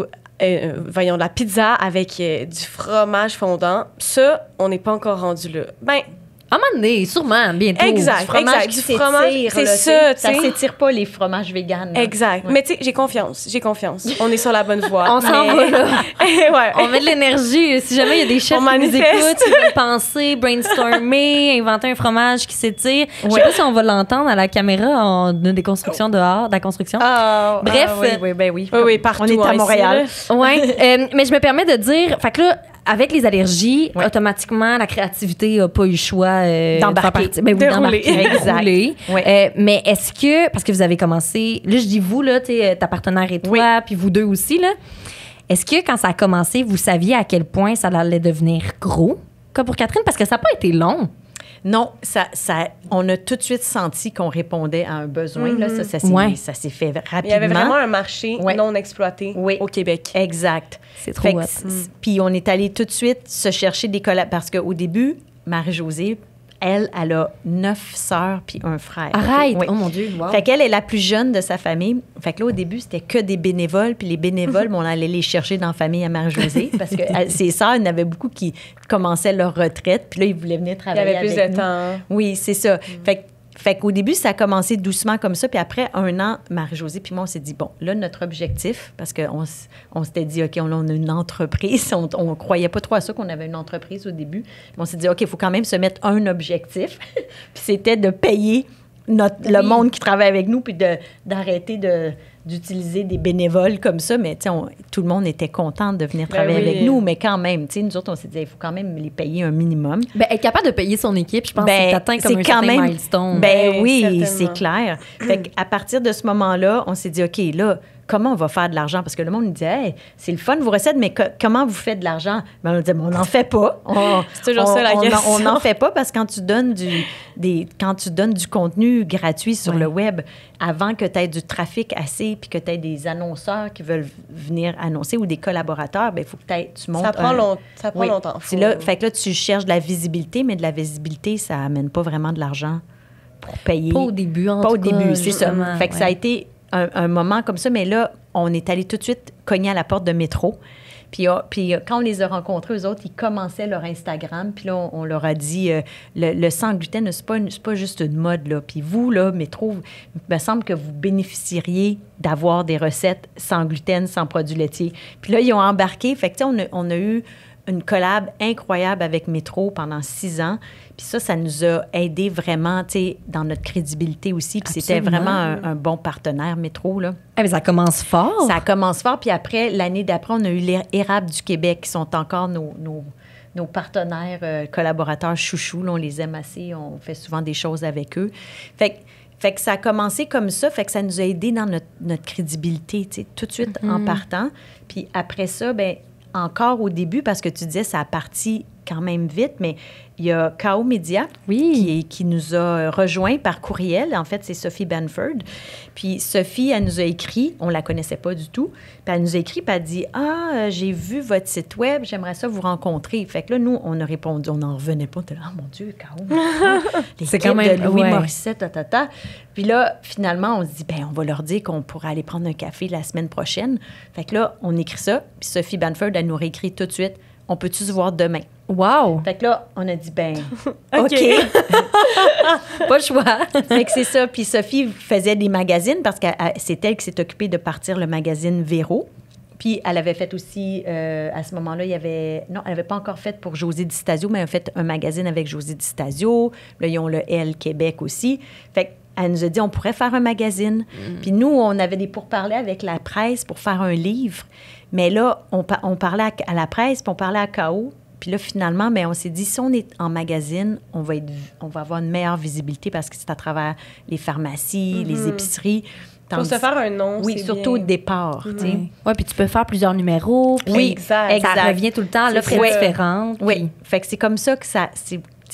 voyons, de la pizza avec du fromage fondant, ça, on n'est pas encore rendu là. Ben, à un moment donné, sûrement, bientôt. Exact, du fromage qui s'étire. C'est ça, tu sais. Ça s'étire pas, les fromages véganes. Exact. Ouais. Mais tu sais, j'ai confiance. On est sur la bonne voie. On s'en va, là. Ouais. On met de l'énergie. Si jamais il y a des chefs qui nous écoutent, qui veulent penser, brainstormer, inventer un fromage qui s'étire. Je sais pas si on va l'entendre à la caméra en des constructions dehors, de la construction. Bref. Oui, partout. On est à Montréal. Oui. Mais je me permets de dire, fait que là, avec les allergies, automatiquement, la créativité n'a pas eu le choix d'embarquer. D'embarquer. Exact. Mais est-ce que, parce que vous avez commencé, là, je dis vous, là, ta partenaire et toi, puis vous deux aussi, là, est-ce que quand ça a commencé, vous saviez à quel point ça allait devenir gros, comme pour Catherine? Parce que ça n'a pas été long. Non, on a tout de suite senti qu'on répondait à un besoin. Là, ça s'est fait rapidement. Il y avait vraiment un marché non exploité au Québec. Exact. C'est trop hot. Puis on est allé tout de suite se chercher des collabs. Parce qu'au début, Marie-Josée, elle a 9 sœurs puis un frère. Arrête! Oui. Oh mon Dieu! Wow. Fait qu'elle est la plus jeune de sa famille. Fait que là, au début, c'était que des bénévoles. Puis les bénévoles, on allait les chercher dans la famille à Marie-Josée. Parce que ses sœurs, il y en avait beaucoup qui commençaient leur retraite. Puis là, ils voulaient venir travailler avec nous. Il y avait plus de temps. Oui, c'est ça. Fait qu'au début, ça a commencé doucement comme ça. Puis après 1 an, Marie-Josée puis moi, on s'est dit, bon, là, notre objectif, parce qu'on s'était dit, OK, on a une entreprise. On ne croyait pas trop à ça qu'on avait une entreprise au début. Mais on s'est dit, OK, il faut quand même se mettre un objectif. Puis c'était de payer le monde qui travaille avec nous puis d'arrêter d'utiliser des bénévoles comme ça. Mais tout le monde était content de venir travailler avec nous. Mais quand même, nous autres, on s'est dit, il faut quand même les payer un minimum. Ben, être capable de payer son équipe, je pense que c'est atteint comme un certain milestone. Oui, c'est clair. Fait qu'à partir de ce moment-là, on s'est dit, OK, là, comment on va faire de l'argent? Parce que le monde nous disait, hey, c'est le fun, vos recettes, mais comment vous faites de l'argent? Ben, on disait, on n'en fait pas. C'est toujours ça la question. On n'en fait pas parce que quand tu donnes du contenu gratuit sur le web, avant que tu aies du trafic assez puis que tu aies des annonceurs qui veulent venir annoncer ou des collaborateurs, il faut que tu montes. Ça prend longtemps. Fait que là, tu cherches de la visibilité, mais de la visibilité, ça n'amène pas vraiment de l'argent pour payer. Pas au début, en tout cas. Pas au début, c'est ça. Fait que ça a été un moment comme ça, mais là, on est allé tout de suite cogner à la porte de Métro. Puis quand on les a rencontrés, eux autres, ils commençaient leur Instagram. Puis là, on leur a dit, le sans gluten, c'est pas juste une mode, là. Puis vous, là, Métro, il me semble que vous bénéficieriez d'avoir des recettes sans gluten, sans produits laitiers. Puis là, ils ont embarqué. Fait que, tu sais, on a eu une collab incroyable avec Métro pendant 6 ans. Puis ça nous a aidé vraiment, tu sais, dans notre crédibilité aussi. Puis c'était vraiment un bon partenaire, Métro, là. Mais ça commence fort. Ça commence fort. Puis après, l'année d'après, on a eu les Érables du Québec qui sont encore nos partenaires, collaborateurs chouchous. Là, on les aime assez. On fait souvent des choses avec eux. Fait que ça a commencé comme ça. Fait que ça nous a aidé dans notre crédibilité, tu sais, tout de suite en partant. Puis après ça, encore au début, parce que tu disais, ça a parti quand même vite, mais il y a KO Media qui nous a rejoints par courriel. En fait, c'est Sophie Banford. Puis Sophie, elle nous a écrit, on la connaissait pas du tout, puis elle nous a écrit, puis elle a dit « Ah, j'ai vu votre site web, j'aimerais ça vous rencontrer. » Fait que là, nous, on a répondu, on n'en revenait pas. « Ah, mon Dieu, KO! » C'est quand même de Louis Morissette, Puis là, finalement, on se dit « Ben, on va leur dire qu'on pourrait aller prendre un café la semaine prochaine. » Fait que là, on écrit ça, puis Sophie Banford, elle nous réécrit tout de suite « On peut-tu se voir demain? » Wow! Fait que là, on a dit, ben, OK. Pas le choix. Fait que c'est ça. Puis Sophie faisait des magazines parce que c'est elle qui s'est occupée de partir le magazine Véro. Puis elle avait fait aussi, à ce moment-là, il y avait... Non, elle n'avait pas encore fait pour José Di Stasio, mais elle a fait un magazine avec José Di Stasio. Là, ils ont le L Québec aussi. Fait qu'elle nous a dit, on pourrait faire un magazine. Puis nous, on avait des pourparlers avec la presse pour faire un livre. Mais là, on parlait à la presse, puis on parlait à KO. Puis là, finalement, bien, on s'est dit, si on est en magazine, on va avoir une meilleure visibilité parce que c'est à travers les pharmacies, les épiceries. Pour se faire un nom, oui, surtout bien. Au départ. Oui, puis tu peux faire plusieurs numéros. Oui, exact. Ça revient tout le temps, l'offre est différente. Oui, fait que c'est comme ça que ça...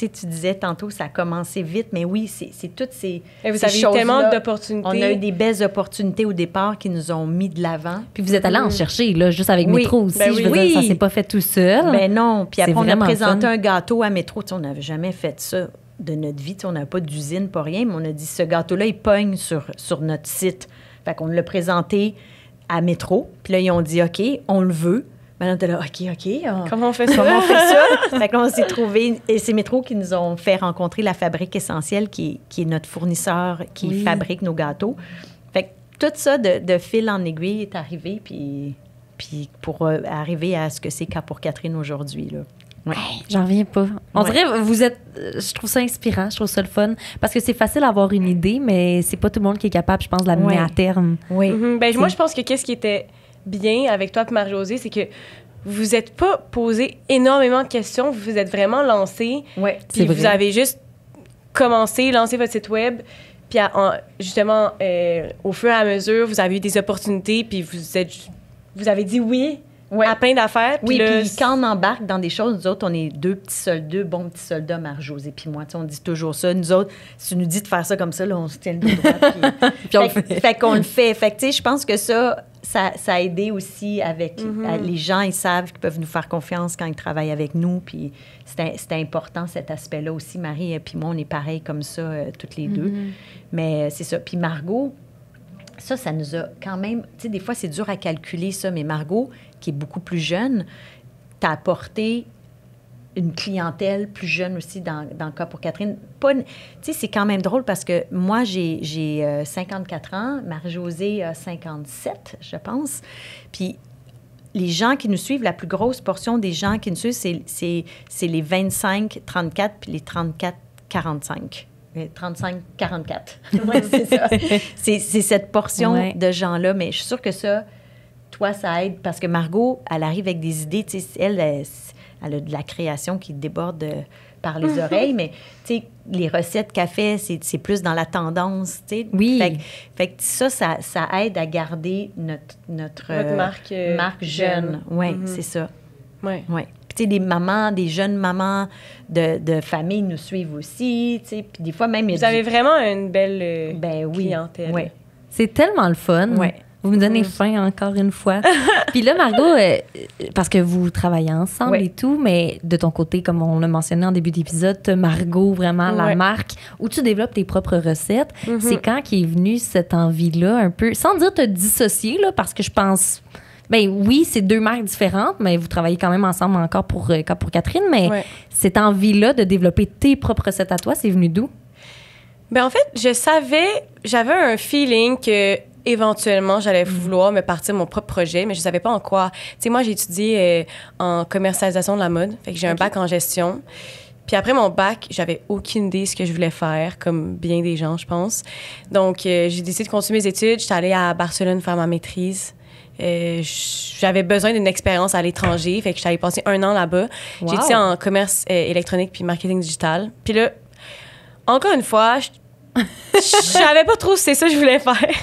Tu disais tantôt, ça a commencé vite, mais oui, c'est toutes ces Et vous avez eu tellement d'opportunités. On a eu des belles opportunités au départ qui nous ont mis de l'avant. Puis vous êtes allés en chercher, là, juste avec Métro aussi. Ben je veux dire, ça s'est pas fait tout seul. Ben non. Puis après, on a présenté un gâteau à Métro. On n'avait jamais fait ça de notre vie. On n'avait pas d'usine, pas rien, mais on a dit, ce gâteau-là, il pogne sur notre site. Fait qu'on l'a présenté à Métro. Puis là, ils ont dit, OK, on le veut. Maintenant, on était là, OK. Comment on fait ça? Fait que là, on s'est trouvé... Et c'est Métro qui nous ont fait rencontrer la Fabrique Essentielle, qui est notre fournisseur qui fabrique nos gâteaux. Fait que tout ça, de fil en aiguille, est arrivé, puis pour arriver à ce que c'est Cas pour Catherine aujourd'hui, là. Ouais. J'en reviens pas. On dirait, vous êtes... Je trouve ça inspirant, je trouve ça le fun. Parce que c'est facile d'avoir une idée, mais c'est pas tout le monde qui est capable, je pense, de la mener à terme. Oui. Ben, moi, je pense que qu'est-ce qui était bien avec toi et Marie-Josée, c'est que vous n'êtes pas posé énormément de questions, vous vous êtes vraiment lancé. Oui, puis vous avez juste commencé, lancé votre site web, puis justement, au fur et à mesure, vous avez eu des opportunités, puis vous avez dit oui à plein d'affaires. Oui, puis quand on embarque dans des choses, nous autres, on est deux bons petits soldats, Marie-Josée puis moi. On dit toujours ça. Nous autres, si tu nous dis de faire ça comme ça, là, on se tient le dos droit. Puis on le fait. Fait qu'on le fait. Fait que, tu sais, je pense que ça a aidé aussi avec les gens. Ils savent qu'ils peuvent nous faire confiance quand ils travaillent avec nous. Puis c'était important, cet aspect-là aussi. Marie et puis moi, on est pareil comme ça, toutes les deux. Mais c'est ça. Puis Margot, ça nous a quand même... Tu sais, des fois, c'est dur à calculer, ça, mais Margot, qui est beaucoup plus jeune, t'a apporté une clientèle plus jeune aussi dans le Cas pour Catherine. Tu sais, c'est quand même drôle parce que moi, j'ai 54 ans, Marie-Josée a 57, je pense. Puis les gens qui nous suivent, la plus grosse portion des gens qui nous suivent, c'est les 25-34 puis les 34-45. 35-44. Oui, c'est ça. C'est cette portion de gens-là. Mais je suis sûre que ça, toi, ça aide parce que Margot, elle arrive avec des idées. Tu sais, elle a de la création qui déborde par les oreilles, mais tu sais, les recettes qu'elle fait, c'est plus dans la tendance, tu sais. Oui. Fait que ça aide à garder notre marque jeune. Oui, c'est ça. Oui. Tu sais, des jeunes mamans de famille nous suivent aussi, tu sais. Puis des fois, même... Vous avez vraiment une belle clientèle. Oui. C'est tellement le fun. Oui. Vous me donnez faim encore une fois. Puis là, Margot, parce que vous travaillez ensemble et tout, mais de ton côté, comme on l'a mentionné en début d'épisode, t'as Margot, vraiment la marque où tu développes tes propres recettes. C'est quand qu'est venue cette envie-là, un peu, sans dire te dissocier, là, parce que je pense... Ben oui, c'est deux marques différentes, mais vous travaillez quand même ensemble encore pour Catherine. Mais cette envie-là de développer tes propres recettes à toi, c'est venu d'où? Ben en fait, j'avais un feeling que éventuellement, j'allais vouloir me partir mon propre projet, mais je savais pas en quoi. Tu sais, moi, j'ai étudié en commercialisation de la mode. Fait que j'ai un bac en gestion. Puis après mon bac, j'avais aucune idée de ce que je voulais faire, comme bien des gens, je pense. Donc, j'ai décidé de continuer mes études. J'étais allée à Barcelone faire ma maîtrise. J'avais besoin d'une expérience à l'étranger, fait que j'allais passer 1 an là-bas. Wow. J'ai étudié en commerce électronique puis marketing digital. Puis là, encore une fois, je savais pas trop si c'est ça que je voulais faire.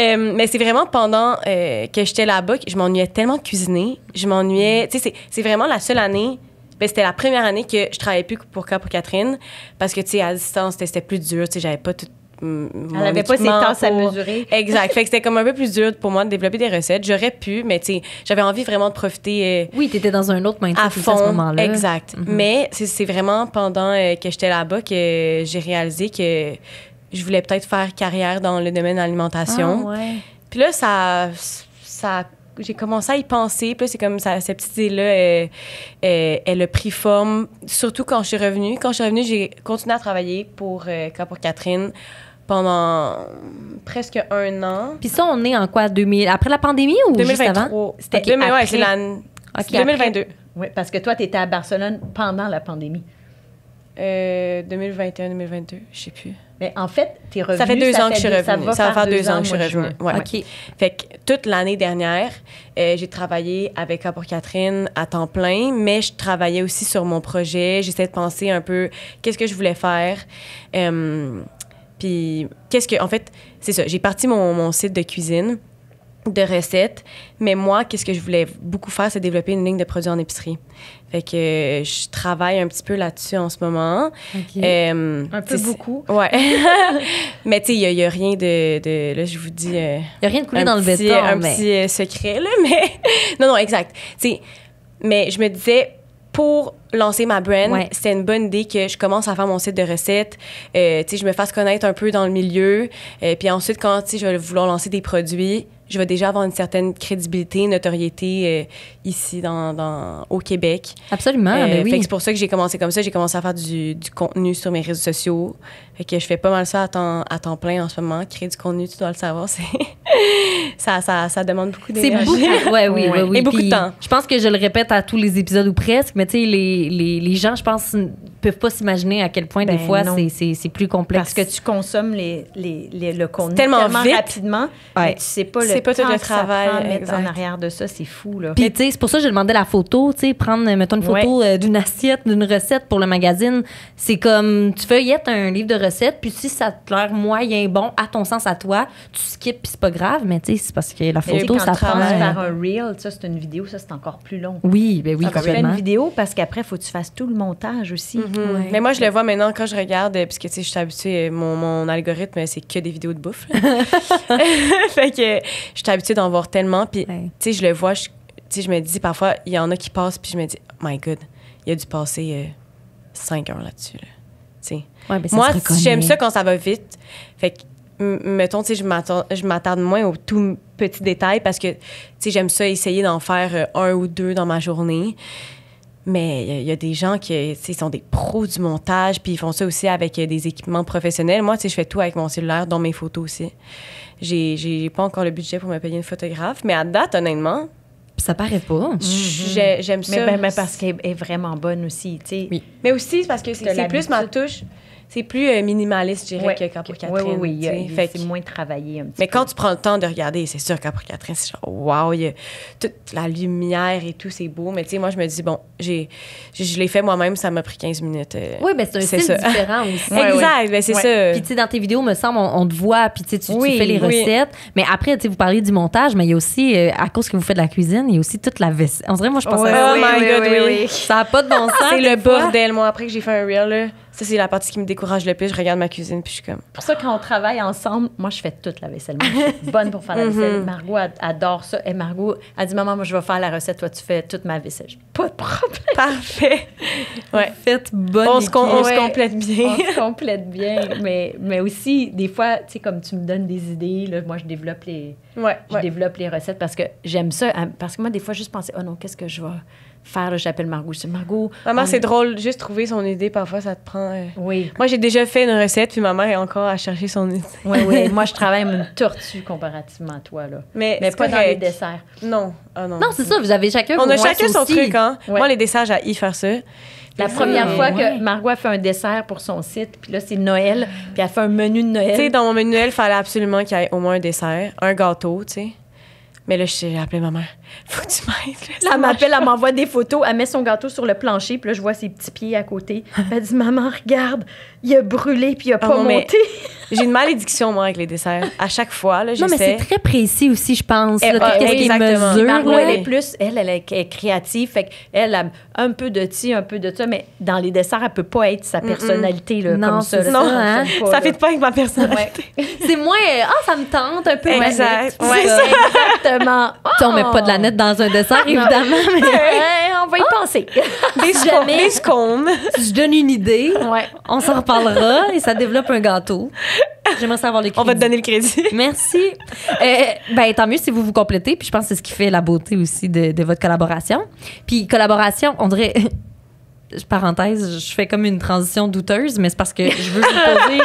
Mais c'est vraiment pendant que j'étais là-bas que je m'ennuyais tellement de cuisiner. Je m'ennuyais... Tu sais, c'est vraiment la seule année... Ben, c'était la première année que je travaillais plus pour Catherine parce que, tu sais, à distance, c'était plus dur. Tu sais, j'avais pas tout Elle n'avait pas ses tasses à mesurer. Exact. Fait que c'était comme un peu plus dur pour moi de développer des recettes. J'aurais pu, mais tu sais, j'avais envie vraiment de profiter. Oui, tu étais dans un autre mindset à fond, à ce moment-là. Exact. Mais c'est vraiment pendant que j'étais là-bas que j'ai réalisé que je voulais peut-être faire carrière dans le domaine de l'alimentation. Ah, ouais. Puis là, j'ai commencé à y penser. Puis là, c'est comme ça, cette petite idée-là, elle a pris forme, surtout quand je suis revenue. Quand je suis revenue, j'ai continué à travailler pour Catherine pendant presque 1 an. Puis ça, on est en quoi? Après la pandémie ou 2023. juste avant? C'était ouais, c'est l'année 2022. Oui, parce que toi, tu étais à Barcelone pendant la pandémie. 2021, 2022, je sais plus. Mais en fait, tu es revenue. Ça fait 2 ans que je suis revenue. Ça va faire 2 ans que je suis revenue. Ouais. OK. Fait que toute l'année dernière, j'ai travaillé avec Cas pour Catherine à temps plein, mais je travaillais aussi sur mon projet. J'essayais de penser un peu qu'est-ce que je voulais faire. Puis en fait, c'est ça. J'ai parti mon site de cuisine, de recettes, mais moi, qu'est-ce que je voulais beaucoup faire, c'est développer une ligne de produits en épicerie. Fait que je travaille un petit peu là-dessus en ce moment. OK. Un peu beaucoup. Ouais. Mais tu sais, il y a rien de là, je vous dis... Il n'y a rien de coulé dans le béton. Petit secret, là, mais... non, exact. Tu sais, mais je me disais, pour lancer ma brand, c'était une bonne idée que je commence à faire mon site de recettes. Tu sais, je me fasse connaître un peu dans le milieu. Puis ensuite, quand je vais vouloir lancer des produits, je vais déjà avoir une certaine crédibilité, notoriété ici au Québec. Absolument, ben oui. Fait que c'est pour ça que j'ai commencé comme ça. J'ai commencé à faire du contenu sur mes réseaux sociaux. Fait que je fais pas mal ça à temps plein en ce moment. Créer du contenu, tu dois le savoir, ça demande beaucoup d'énergie. C'est beaucoup, oui. Et beaucoup de temps. Je pense que je le répète à tous les épisodes ou presque, mais tu sais, les gens, je pense, ne peuvent pas s'imaginer à quel point des fois c'est plus complexe. Parce que tu consommes le contenu tellement vite. rapidement, mais tu sais pas le pas tout le temps travail que ça prend mettre en arrière de ça, c'est fou, là. Puis, tu sais, c'est pour ça que je demandais la photo, tu sais, prendre, mettons, une photo d'une assiette, d'une recette pour le magazine. C'est comme, tu feuillettes un livre de recettes, puis si ça te l'air moyen bon, à ton sens, à toi, tu skips, puis c'est pas grave, mais tu sais, c'est parce que la photo, ça prend... Quand tu faire un reel, ça, c'est une vidéo, ça, c'est encore plus long. Oui, ben oui, complètement. Tu fais une vidéo parce qu'aaprès, il faut que tu fasses tout le montage aussi. Mm-hmm. Mais moi, je le vois maintenant quand je regarde, puisque, tu sais, je suis habituée, mon algorithme, c'est que des vidéos de bouffe. Fait que je suis habituée d'en voir tellement. Puis, tu sais, je le vois, tu sais, je me dis, parfois, il y en a qui passent, puis je me dis, oh my God, il a dû passer 5 heures là-dessus, là. Tu sais. Moi, j'aime ça quand ça va vite. Fait que, mettons, tu sais, je m'attarde moins aux tout petits détails parce que, tu sais, j'aime ça essayer d'en faire 1 ou 2 dans ma journée. Mais il y a des gens qui sont des pros du montage, puis ils font ça aussi avec des équipements professionnels. Moi, tu sais, je fais tout avec mon cellulaire, dont mes photos aussi. J'ai pas encore le budget pour me payer une photographe, mais à date, honnêtement... Ça paraît pas. J'aime ça. Mais parce qu'elle est vraiment bonne aussi, tu sais. Oui. Mais aussi, parce que c'est plus ma touche... C'est plus minimaliste, je dirais, que Cas pour Catherine. Oui. C'est moins travaillé un petit peu. Mais quand tu prends le temps de regarder, c'est sûr, Cas pour Catherine, c'est genre, wow, il y a toute la lumière et tout, c'est beau. Mais tu sais, moi, je me dis, bon, je l'ai fait moi-même, ça m'a pris 15 minutes. Oui, mais c'est un style différent aussi. Exact, ben c'est ça. Puis tu sais, dans tes vidéos, me semble, on te voit, puis tu fais les recettes. Mais après, tu sais, vous parlez du montage, mais il y a aussi, à cause que vous faites de la cuisine, il y a aussi toute la vaisselle. On dirait, moi, je pense à ça. Oh my God, oui. Ça n'a pas de bon sens. C'est le bordel, moi, après que j'ai fait un reel, là. Ça, c'est la partie qui me décourage le plus. Je regarde ma cuisine, puis je suis comme... Pour ça, quand on travaille ensemble, moi, je fais toute la vaisselle. Moi, je suis bonne pour faire la vaisselle. Margot adore ça. Et Margot, elle dit, maman, moi, je vais faire la recette. Toi, tu fais toute ma vaisselle. Pas de problème. Parfait. Ouais. Faites bonne On se complète bien. On se complète bien. Mais aussi, des fois, tu sais, comme tu me donnes des idées, là, moi, je développe les recettes parce que j'aime ça. Parce que moi, des fois, juste penser, oh non, qu'est-ce que je vais faire, là, j'appelle Margot. Je dis, Margot... Maman, c'est drôle. Juste trouver son idée, parfois, ça te prend... Oui. Moi, j'ai déjà fait une recette, puis ma mère est encore à chercher son idée. Oui. Moi, je travaille comme une tortue comparativement à toi, là. Mais pas dans les desserts. Non. Ah non. Non, c'est ça. Vous avez chacun On a chacun son aussi. truc, hein. Ouais. Moi, les desserts, j'ai y faire ça. La première fois que Margot a fait un dessert pour son site, puis là, c'est Noël, puis elle fait un menu de Noël. Tu sais, dans mon menu de Noël, il fallait absolument qu'il y ait au moins un dessert, un gâteau, tu sais. Mais là, j'ai appelé ma mère. Faut que tu m'aides. Là, elle m'appelle, elle m'envoie des photos. Elle met son gâteau sur le plancher, puis là, je vois ses petits pieds à côté. Elle dit, maman, regarde, il a brûlé, puis il a pas monté. J'ai une malédiction, moi, avec les desserts. À chaque fois, là, j'essaie. Non, mais c'est très précis aussi, je pense. Qu'est-ce qui est Margot, mesure. elle est plus, elle est créative. Fait qu'elle, un peu de ci, un peu de ça, mais dans les desserts, elle peut pas être sa personnalité, là, non, comme ça. Non, hein? Ça fait pas avec ma personnalité. Ouais. C'est moins, ça me tente un peu. Exact. Ouais, exactement. On met pas de la nette dans un dessert, évidemment, mais on va y penser. Des scones. Si je donne une idée, on s'en reparlera et ça développe un gâteau. J'aimerais savoir le crédit. On va te donner le crédit. Merci. Tant mieux si vous vous complétez. Puis je pense que c'est ce qui fait la beauté aussi de votre collaboration. Puis collaboration, on dirait... Parenthèse, je fais comme une transition douteuse, mais c'est parce que je veux vous poser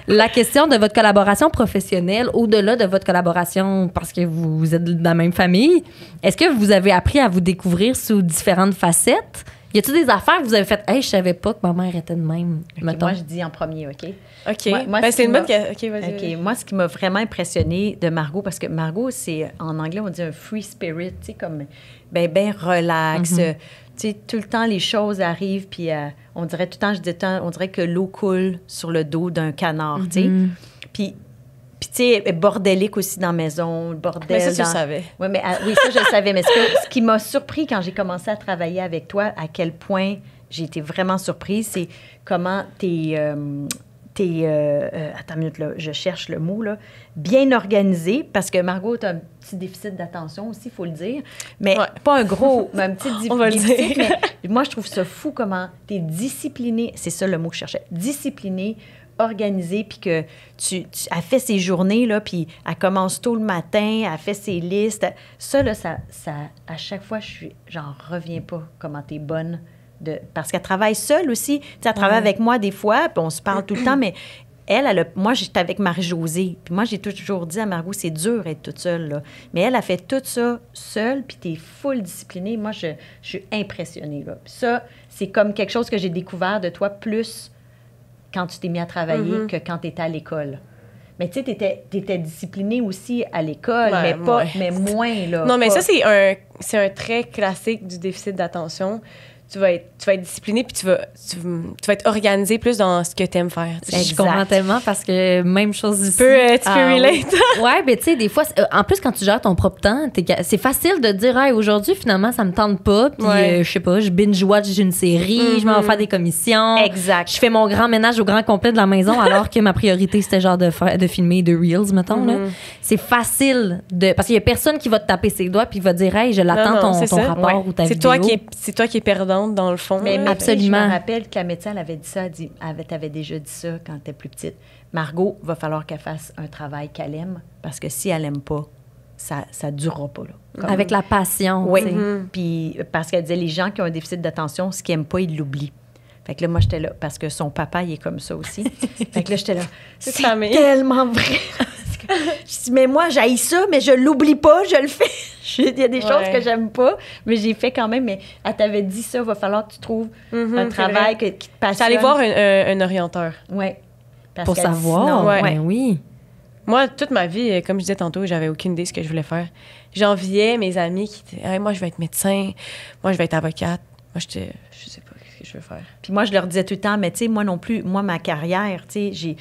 la question de votre collaboration professionnelle au-delà de votre collaboration parce que vous êtes de la même famille. Est-ce que vous avez appris à vous découvrir sous différentes facettes? Y a-t-il des affaires que vous avez faites? Hey, je savais pas que ma mère était de même. Okay, moi, je dis en premier, OK? OK. Moi, c'est une bonne question. OK, vas-y. OK. Moi, ce qui m'a vraiment impressionnée de Margot, parce que Margot, c'est, en anglais, on dit un free spirit, tu sais, comme ben relax. Tu sais, tout le temps, les choses arrivent, puis on dirait tout le temps, on dirait que l'eau coule sur le dos d'un canard, tu sais. Puis tu sais, bordélique aussi dans la maison, le bordel. Mais ça, tu le savais. Oui, oui, ça, je le savais. Mais ce qui m'a surpris quand j'ai commencé à travailler avec toi, à quel point j'ai été vraiment surprise, c'est comment t'es attends une minute, là, je cherche le mot, là, bien organisé, parce que Margot a un petit déficit d'attention aussi, il faut le dire, mais pas un gros, mais un petit déficit, mais moi, je trouve ça fou comment t'es discipliné, c'est ça le mot que je cherchais, discipliné, organisée, puis que elle fait ses journées, là, puis elle commence tôt le matin, elle fait ses listes. Ça, là, ça à chaque fois, j'en reviens pas comment t'es bonne. Parce qu'elle travaille seule aussi. Tu sais, elle travaille avec moi des fois, puis on se parle tout le temps, mais moi, j'étais avec Marie-Josée. Puis moi, j'ai toujours dit à Margot, c'est dur d'être toute seule, là. Mais elle a fait tout ça seule, puis t'es full disciplinée. Moi, je suis impressionnée, là. Puis ça, c'est comme quelque chose que j'ai découvert de toi plus quand tu t'es mis à travailler que quand tu étais à l'école. Mais tu sais, t'étais disciplinée aussi à l'école, mais moins, là. Non, mais ça, c'est un trait classique du déficit d'attention. Tu vas être discipliné, puis tu vas être organisé plus dans ce que tu aimes faire. Je comprends tellement parce que même chose ici. Tu peux relate. Ouais, mais tu sais, des fois, en plus, quand tu gères ton propre temps, c'est facile de dire, hey, aujourd'hui, finalement, ça me tente pas, puis je sais pas, je binge-watch une série, je m'en fais des commissions. Exact. Je fais mon grand ménage au grand complet de la maison, alors que ma priorité, c'était genre de filmer de Reels, mettons. Là. C'est facile parce qu'il y a personne qui va te taper ses doigts puis va dire, hey, je l'attends ton rapport ou ta vidéo. C'est toi qui es perdante dans le fond. Mais absolument. Je me rappelle que la médecin elle avait dit ça, t'avais déjà dit ça quand t'étais plus petite. Margot, va falloir qu'elle fasse un travail qu'elle aime, parce que si elle aime pas, ça durera pas, là. Avec la passion. Oui. Puis parce qu'elle disait, les gens qui ont un déficit d'attention, ce qu'ils aiment pas, ils l'oublient. Fait que là, moi, j'étais là, parce que son papa, il est comme ça aussi. Fait que là, j'étais là, c'est tellement vrai. Je dis, mais moi, j'haïs ça, mais je l'oublie pas, je le fais. Il y a des choses que j'aime pas, mais j'ai fait quand même. Mais elle t'avait dit ça, va falloir que tu trouves un travail qui te passionne. J'allais voir un orienteur. Oui. Pour savoir. Oui. Moi, toute ma vie, comme je disais tantôt, j'avais aucune idée de ce que je voulais faire. J'enviais mes amis qui disaient, hey, moi, je vais être médecin, moi, je vais être avocate. Moi, je sais pas ce que je veux faire. Puis moi, je leur disais tout le temps, mais tu sais, moi non plus, moi, ma carrière, tu sais,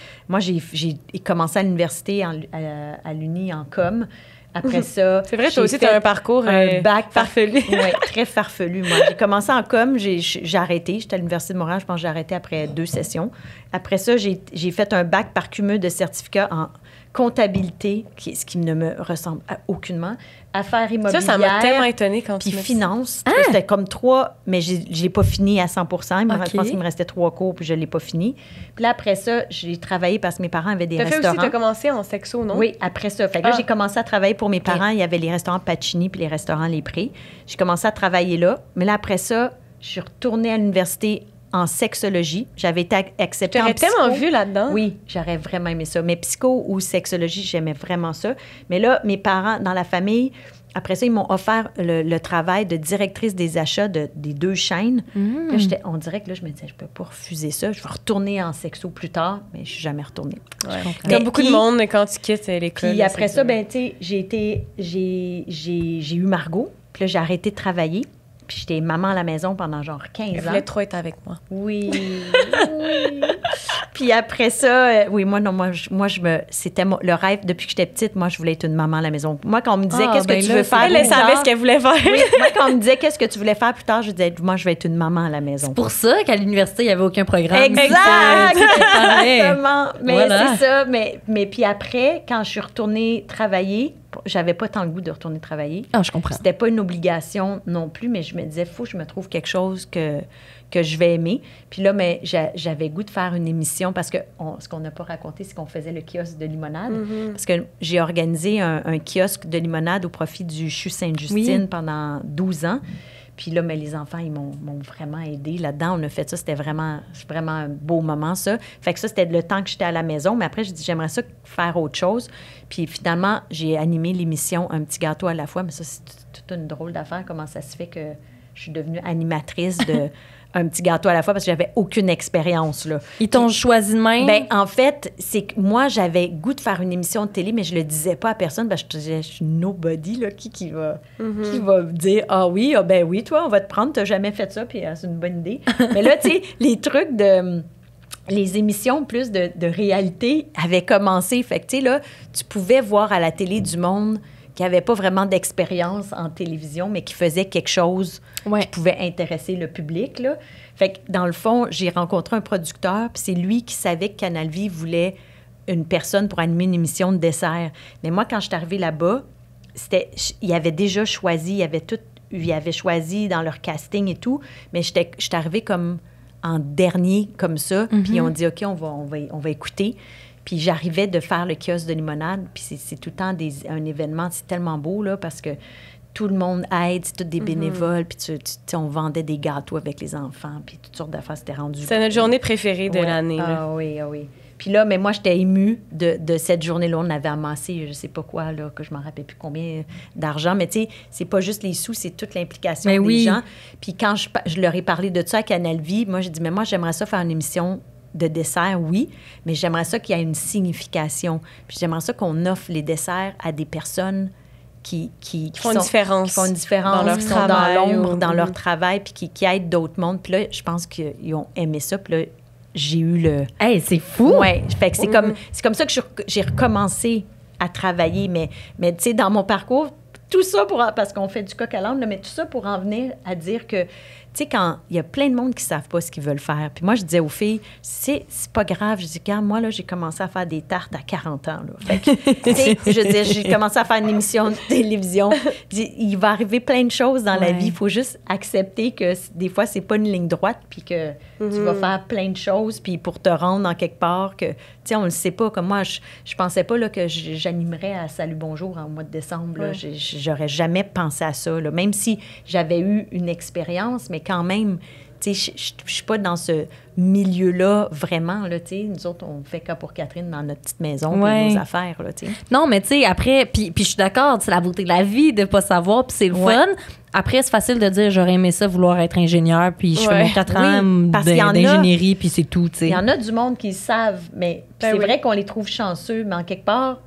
j'ai commencé à l'université, à l'Uni en com. Après ça... C'est vrai, toi aussi, tu as un parcours bac farfelu. Oui, très farfelu, moi. J'ai commencé en com, j'ai arrêté. J'étais à l'Université de Montréal, je pense que j'ai arrêté après 2 sessions. Après ça, j'ai fait un bac par cumul de certificats en comptabilité, ce qui ne me ressemble aucunement, affaires immobilières. Ça m'a tellement étonnée quand tu m'as dit. Puis finance. C'était comme 3, mais je ne l'ai pas fini à 100 Je pense qu'il me restait 3 cours, puis je ne l'ai pas fini. Puis là, après ça, j'ai travaillé parce que mes parents avaient des restaurants. Tu as commencé en sexo, non? Oui, après ça. Fait que là, j'ai commencé à travailler pour mes parents. Il y avait les restaurants Pacini puis les restaurants Les Prés. J'ai commencé à travailler là. Mais là, après ça, je suis retournée à l'université en sexologie. J'avais été acceptée en psycho. Tu aurais tellement vu là-dedans. Oui, j'aurais vraiment aimé ça. Mais psycho ou sexologie, j'aimais vraiment ça. Mais là, mes parents, dans la famille, après ça, ils m'ont offert le travail de directrice des achats des 2 chaînes. Là, on dirait que là, je me disais, je peux pas refuser ça. Je vais retourner en sexo plus tard, mais je suis jamais retournée. Ouais. Comme beaucoup de monde, quand tu quittes l'école. Puis après ça, ben tu sais, j'ai eu Margot. Puis là, j'ai arrêté de travailler. Puis j'étais maman à la maison pendant genre 15 ans. Elle voulait trop être avec moi. Oui. Puis après ça, oui, c'était le rêve depuis que j'étais petite. Moi, je voulais être une maman à la maison. Moi, quand on me disait qu'est-ce que tu veux faire, elle savait ce qu'elle voulait faire. Oui, moi, quand on me disait qu'est-ce que tu voulais faire plus tard, je disais, moi, je vais être une maman à la maison. C'est pour ça qu'à l'université, il n'y avait aucun programme. Exactement. Mais voilà. C'est ça. Mais puis après, quand je suis retournée travailler, j'avais pas tant le goût de retourner travailler. Ah, je comprends. C'était pas une obligation non plus, mais je me disais, faut que je me trouve quelque chose que je vais aimer. Puis là, mais j'avais goût de faire une émission parce que ce qu'on n'a pas raconté, c'est qu'on faisait le kiosque de limonade. Mm-hmm. Parce que j'ai organisé un kiosque de limonade au profit du CHU Sainte-Justine pendant 12 ans. Puis là, mais les enfants, ils m'ont vraiment aidé là-dedans. On a fait ça. C'était vraiment un beau moment, ça. Fait que ça, c'était le temps que j'étais à la maison. Mais après, j'ai dit, j'aimerais ça faire autre chose. Puis finalement, j'ai animé l'émission Un petit gâteau à la fois. Mais ça, c'est toute une drôle d'affaire. Comment ça se fait que je suis devenue animatrice de Un petit gâteau à la fois parce que j'avais aucune expérience, là. Ils t'ont choisi de même? Bien, en fait, c'est que moi, j'avais goût de faire une émission de télé, mais je le disais pas à personne parce que je suis nobody, là, qui va dire « Ah oui, ben oui, toi, on va te prendre, t'as jamais fait ça, puis c'est une bonne idée. » Mais là, tu sais, les trucs les émissions plus de réalité avaient commencé. Fait que, tu sais, là, tu pouvais voir à la télé du monde qui n'avait pas vraiment d'expérience en télévision, mais qui faisait quelque chose qui pouvait intéresser le public, là. Fait que, dans le fond, j'ai rencontré un producteur, puis c'est lui qui savait que Canal Vie voulait une personne pour animer une émission de dessert. Mais moi, quand je suis arrivée là-bas, il avait déjà choisi, il avait choisi dans leur casting et tout, mais je suis arrivée comme en dernier, comme ça, puis on dit, OK, on va écouter. Puis j'arrivais de faire le kiosque de limonade, puis c'est tout le temps un événement, c'est tellement beau, là, parce que tout le monde aide, c'est tous des bénévoles, puis on vendait des gâteaux avec les enfants, puis toutes sortes d'affaires, c'était rendu... C'est notre journée préférée de l'année. Ah oui. Puis là, mais moi, j'étais émue de cette journée-là. On avait amassé, je sais pas quoi, là, que je m'en rappelle plus combien d'argent, mais tu sais, c'est pas juste les sous, c'est toute l'implication des gens. Puis quand je leur ai parlé de ça à Canal Vie, moi, j'ai dit, mais moi, j'aimerais ça faire une émission de dessert, oui, mais j'aimerais ça qu'il y ait une signification. Puis j'aimerais ça qu'on offre les desserts à des personnes qui font une différence dans leur travail, dans l'ombre, dans leur travail, puis qui aident d'autres mondes. Puis là, je pense qu'ils ont aimé ça. Puis là, j'ai eu le... Hey, c'est fou! Oui, fait que c'est comme ça que j'ai recommencé à travailler. Mais tu sais, dans mon parcours, tout ça parce qu'on fait du coq à l'âne, mais tout ça pour en venir à dire que, tu sais, quand il y a plein de monde qui ne savent pas ce qu'ils veulent faire. Puis moi, je disais aux filles, c'est pas grave. Je dis, quand moi, là, j'ai commencé à faire des tartes à 40 ans. Là. Fait que, tu sais, je dis, j'ai commencé à faire une émission de télévision. Il va arriver plein de choses dans la vie. Il faut juste accepter que des fois, c'est pas une ligne droite, puis que tu vas faire plein de choses, puis pour te rendre en quelque part, que, tu sais, on le sait pas. Comme moi, je pensais pas là, que j'animerais à Salut Bonjour en mois de décembre. Là. J'aurais jamais pensé à ça. Là. Même si j'avais eu une expérience, mais quand même, tu sais, je suis pas dans ce milieu-là vraiment, là, tu sais. Nous autres, on fait cas pour Catherine dans notre petite maison, puis nos affaires, là, tu sais. Non, mais tu sais, après, puis je suis d'accord, c'est la beauté de la vie de pas savoir, puis c'est le fun. Après, c'est facile de dire, j'aurais aimé ça, vouloir être ingénieur, puis je fais mon 4 ans d'ingénierie, puis c'est tout, tu sais. Il y en a du monde qui le savent, mais c'est vrai qu'on les trouve chanceux, mais en quelque part,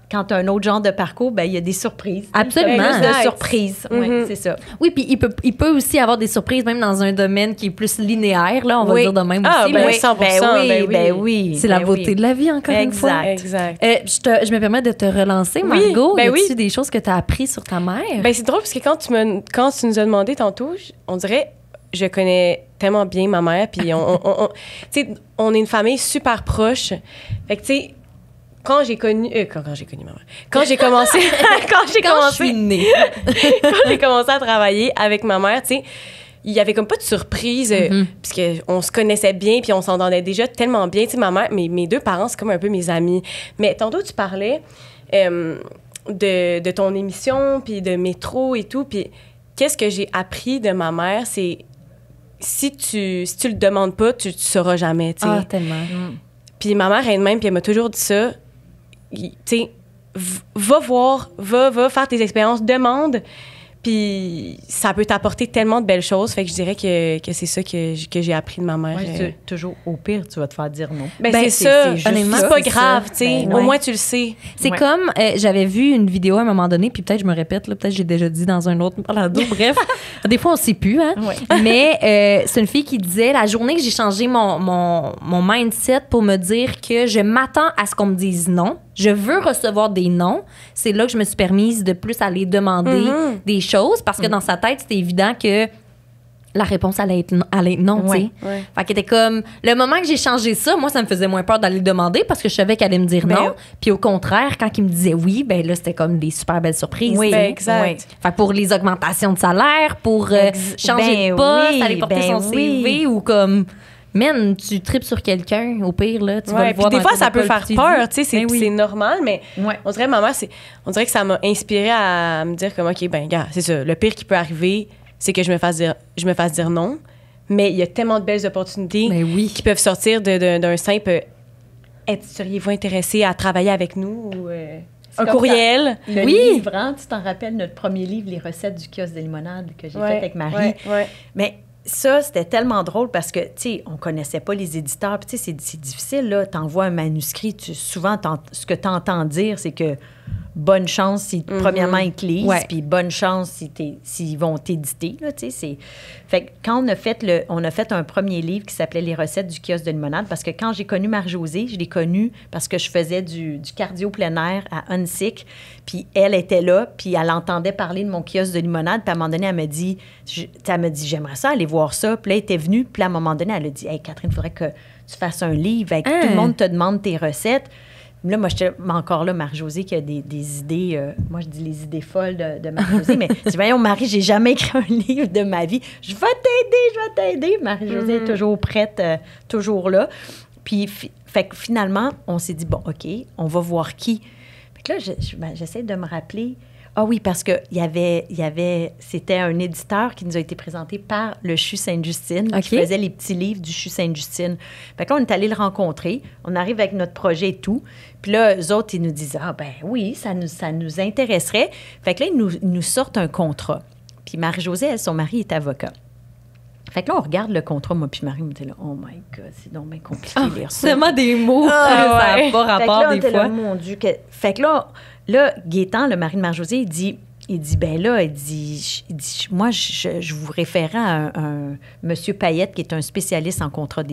quand tu as un autre genre de parcours, ben il y a des surprises. Absolument. Plus de surprises. Oui, c'est ça. Oui, puis il peut aussi avoir des surprises, même dans un domaine qui est plus linéaire, là, on va dire de même aussi. Ben 100%. Oui. C'est la beauté de la vie, encore une fois. Exact. Je me permets de te relancer, Margot. Y a-tu des choses que tu as apprises sur ta mère? Ben c'est drôle, parce que quand tu nous as demandé tantôt, on dirait... Je connais tellement bien ma mère, puis on est une famille super proche. Fait que, tu sais, quand j'ai connu ma mère. Quand j'ai commencé je suis née. Quand j'ai commencé à travailler avec ma mère, tu sais, il y avait comme pas de surprise, puisqu'on se connaissait bien, puis on s'entendait déjà tellement bien. Tu sais, ma mère, mes deux parents, c'est comme un peu mes amis. Mais tantôt, tu parlais de ton émission, puis de métro et tout, puis qu'est-ce que j'ai appris de ma mère, c'est si tu le demandes pas, tu sauras jamais, tu sais. Ah, tellement. Puis ma mère elle-même, puis elle m'a toujours dit ça, tu sais, va voir, va faire tes expériences, demande, Puis ça peut t'apporter tellement de belles choses. Fait que je dirais que c'est ça que j'ai appris de ma mère. Ouais, toujours, au pire, tu vas te faire dire non. C'est ça. C'est pas grave, tu sais. Au moins, tu le sais. C'est comme, j'avais vu une vidéo à un moment donné, puis peut-être je me répète, là, peut-être j'ai déjà dit dans un autre balado, bref. Des fois, on sait plus, hein. Ouais. Mais c'est une fille qui disait, la journée que j'ai changé mon mindset pour me dire que je m'attends à ce qu'on me dise non, je veux recevoir des noms, c'est là que je me suis permise de plus aller demander des choses, parce que dans sa tête, c'était évident que la réponse allait être non, tu sais. Ouais. Fait qu'elle était comme... Le moment que j'ai changé ça, moi, ça me faisait moins peur d'aller le demander parce que je savais qu'elle allait me dire non. Puis au contraire, quand il me disait oui, ben là, c'était comme des super belles surprises. Oui, exact. Oui. Fait que pour les augmentations de salaire, pour changer de poste, aller porter son CV ou comme... Man, tu tripes sur quelqu'un, au pire, là, tu vas le voir. Puis des fois, ça peut faire peur, tu sais, c'est normal, mais on dirait, maman, on dirait que ça m'a inspirée à me dire comme, OK, ben, gars, c'est ça, le pire qui peut arriver, c'est que je me fasse dire non, mais il y a tellement de belles opportunités qui peuvent sortir d'un simple seriez-vous intéressé à travailler avec nous ou un courriel? Le livre, hein, tu t'en rappelles, notre premier livre, Les recettes du kiosque de limonade que j'ai fait avec Marie. Mais ça, c'était tellement drôle parce que, tu sais, on connaissait pas les éditeurs. Puis, tu sais, c'est difficile, là. T'envoies un manuscrit, souvent, ce que t'entends dire, c'est que bonne chance si, premièrement, ils te lisent, puis bonne chance s'ils vont t'éditer, là, tu sais. Fait que quand on a fait un premier livre qui s'appelait Les recettes du kiosque de limonade, parce que quand j'ai connu Marie-Josée, je l'ai connue parce que je faisais du cardio plein air à Huntsic, puis elle était là, puis elle entendait parler de mon kiosque de limonade, puis à un moment donné, elle me dit, j'aimerais ça aller voir ça, puis là, elle était venue, puis à un moment donné, elle a dit, « Hey, Catherine, il faudrait que tu fasses un livre, avec tout le monde te demande tes recettes. » Là, moi, j'étais encore là, Marie-Josée, qui a des idées, moi, je dis les idées folles de Marie-Josée, mais je dis, voyons, Marie, j'ai jamais écrit un livre de ma vie. Je vais t'aider. Marie-Josée est toujours prête, toujours là. Puis, fait que finalement, on s'est dit, bon, OK, on va voir qui. Fait que là, j'essaie de me rappeler. Ah oui, parce que c'était un éditeur qui nous a été présenté par le CHU Sainte-Justine, qui faisait les petits livres du CHU Sainte-Justine. Fait que là, on est allé le rencontrer. On arrive avec notre projet et tout. Puis là, eux autres, ils nous disent, ah ben oui, ça nous intéresserait. Fait que là, ils nous sortent un contrat. Puis Marie-Josée, elle, son mari est avocat. Fait que là, on regarde le contrat, moi puis Marie, on était là, oh my God, c'est donc bien compliqué de lire ça. C'est tellement des mots, ça n'a pas rapport des fois. Là, mon Dieu. Fait que là, Gaétan, le mari de Marie-Josée, il dit, ben là, moi, je vous référais à un monsieur Payette, qui est un spécialiste en contrat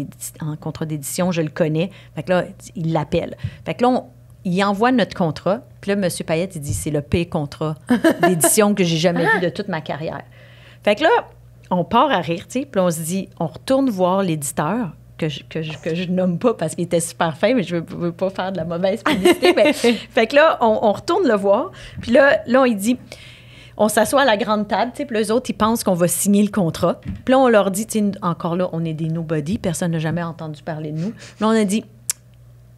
d'édition, je le connais. Fait que là, il l'appelle. Fait que là, il envoie notre contrat. Puis là, monsieur Payette, il dit, c'est le pire contrat d'édition que j'ai jamais vu de toute ma carrière. Fait que là, on part à rire, tu sais, puis on se dit, on retourne voir l'éditeur, que je nomme pas parce qu'il était super fin, mais je veux pas faire de la mauvaise publicité. Mais, fait que là, on retourne le voir, puis là, on dit, on s'assoit à la grande table, tu sais, puis les autres, ils pensent qu'on va signer le contrat. Puis là, on leur dit, tu sais, encore là, on est des nobody, personne n'a jamais entendu parler de nous. Là, on a dit,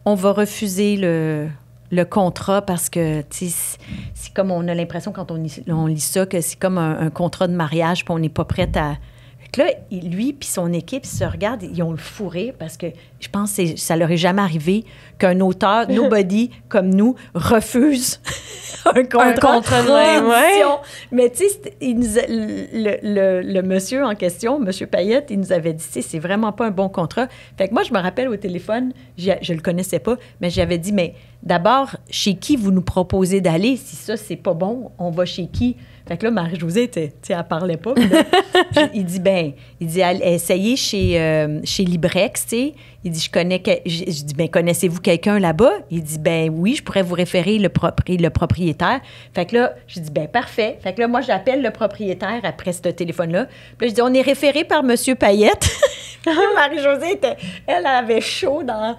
on va refuser le contrat parce que, tu sais, c'est comme on a l'impression quand on lit ça que c'est comme un contrat de mariage puis on n'est pas prête à... Fait que là, lui puis son équipe, ils se regardent, ils ont le fou rire parce que je pense que ça leur est jamais arrivé qu'un auteur, nobody, comme nous, refuse un contrat d'édition. Mais tu sais, le monsieur en question, M. Payette, il nous avait dit, tu sais, c'est vraiment pas un bon contrat. Fait que moi, je me rappelle au téléphone, je le connaissais pas, mais j'avais dit, mais d'abord, chez qui vous nous proposez d'aller? Si ça, c'est pas bon, on va chez qui? Fait que là, Marie-Josée, tu sais, elle parlait pas. Il dit, essayez chez Librex, tu sais. Il dit, je dis, ben, connaissez-vous quelqu'un là-bas? Il dit, ben oui, je pourrais vous référer le propriétaire. Fait que là, je dis, ben parfait. Fait que là, moi, j'appelle le propriétaire après ce téléphone-là. Puis là, je dis, on est référé par M. Payette. Marie-Josée, elle avait chaud dans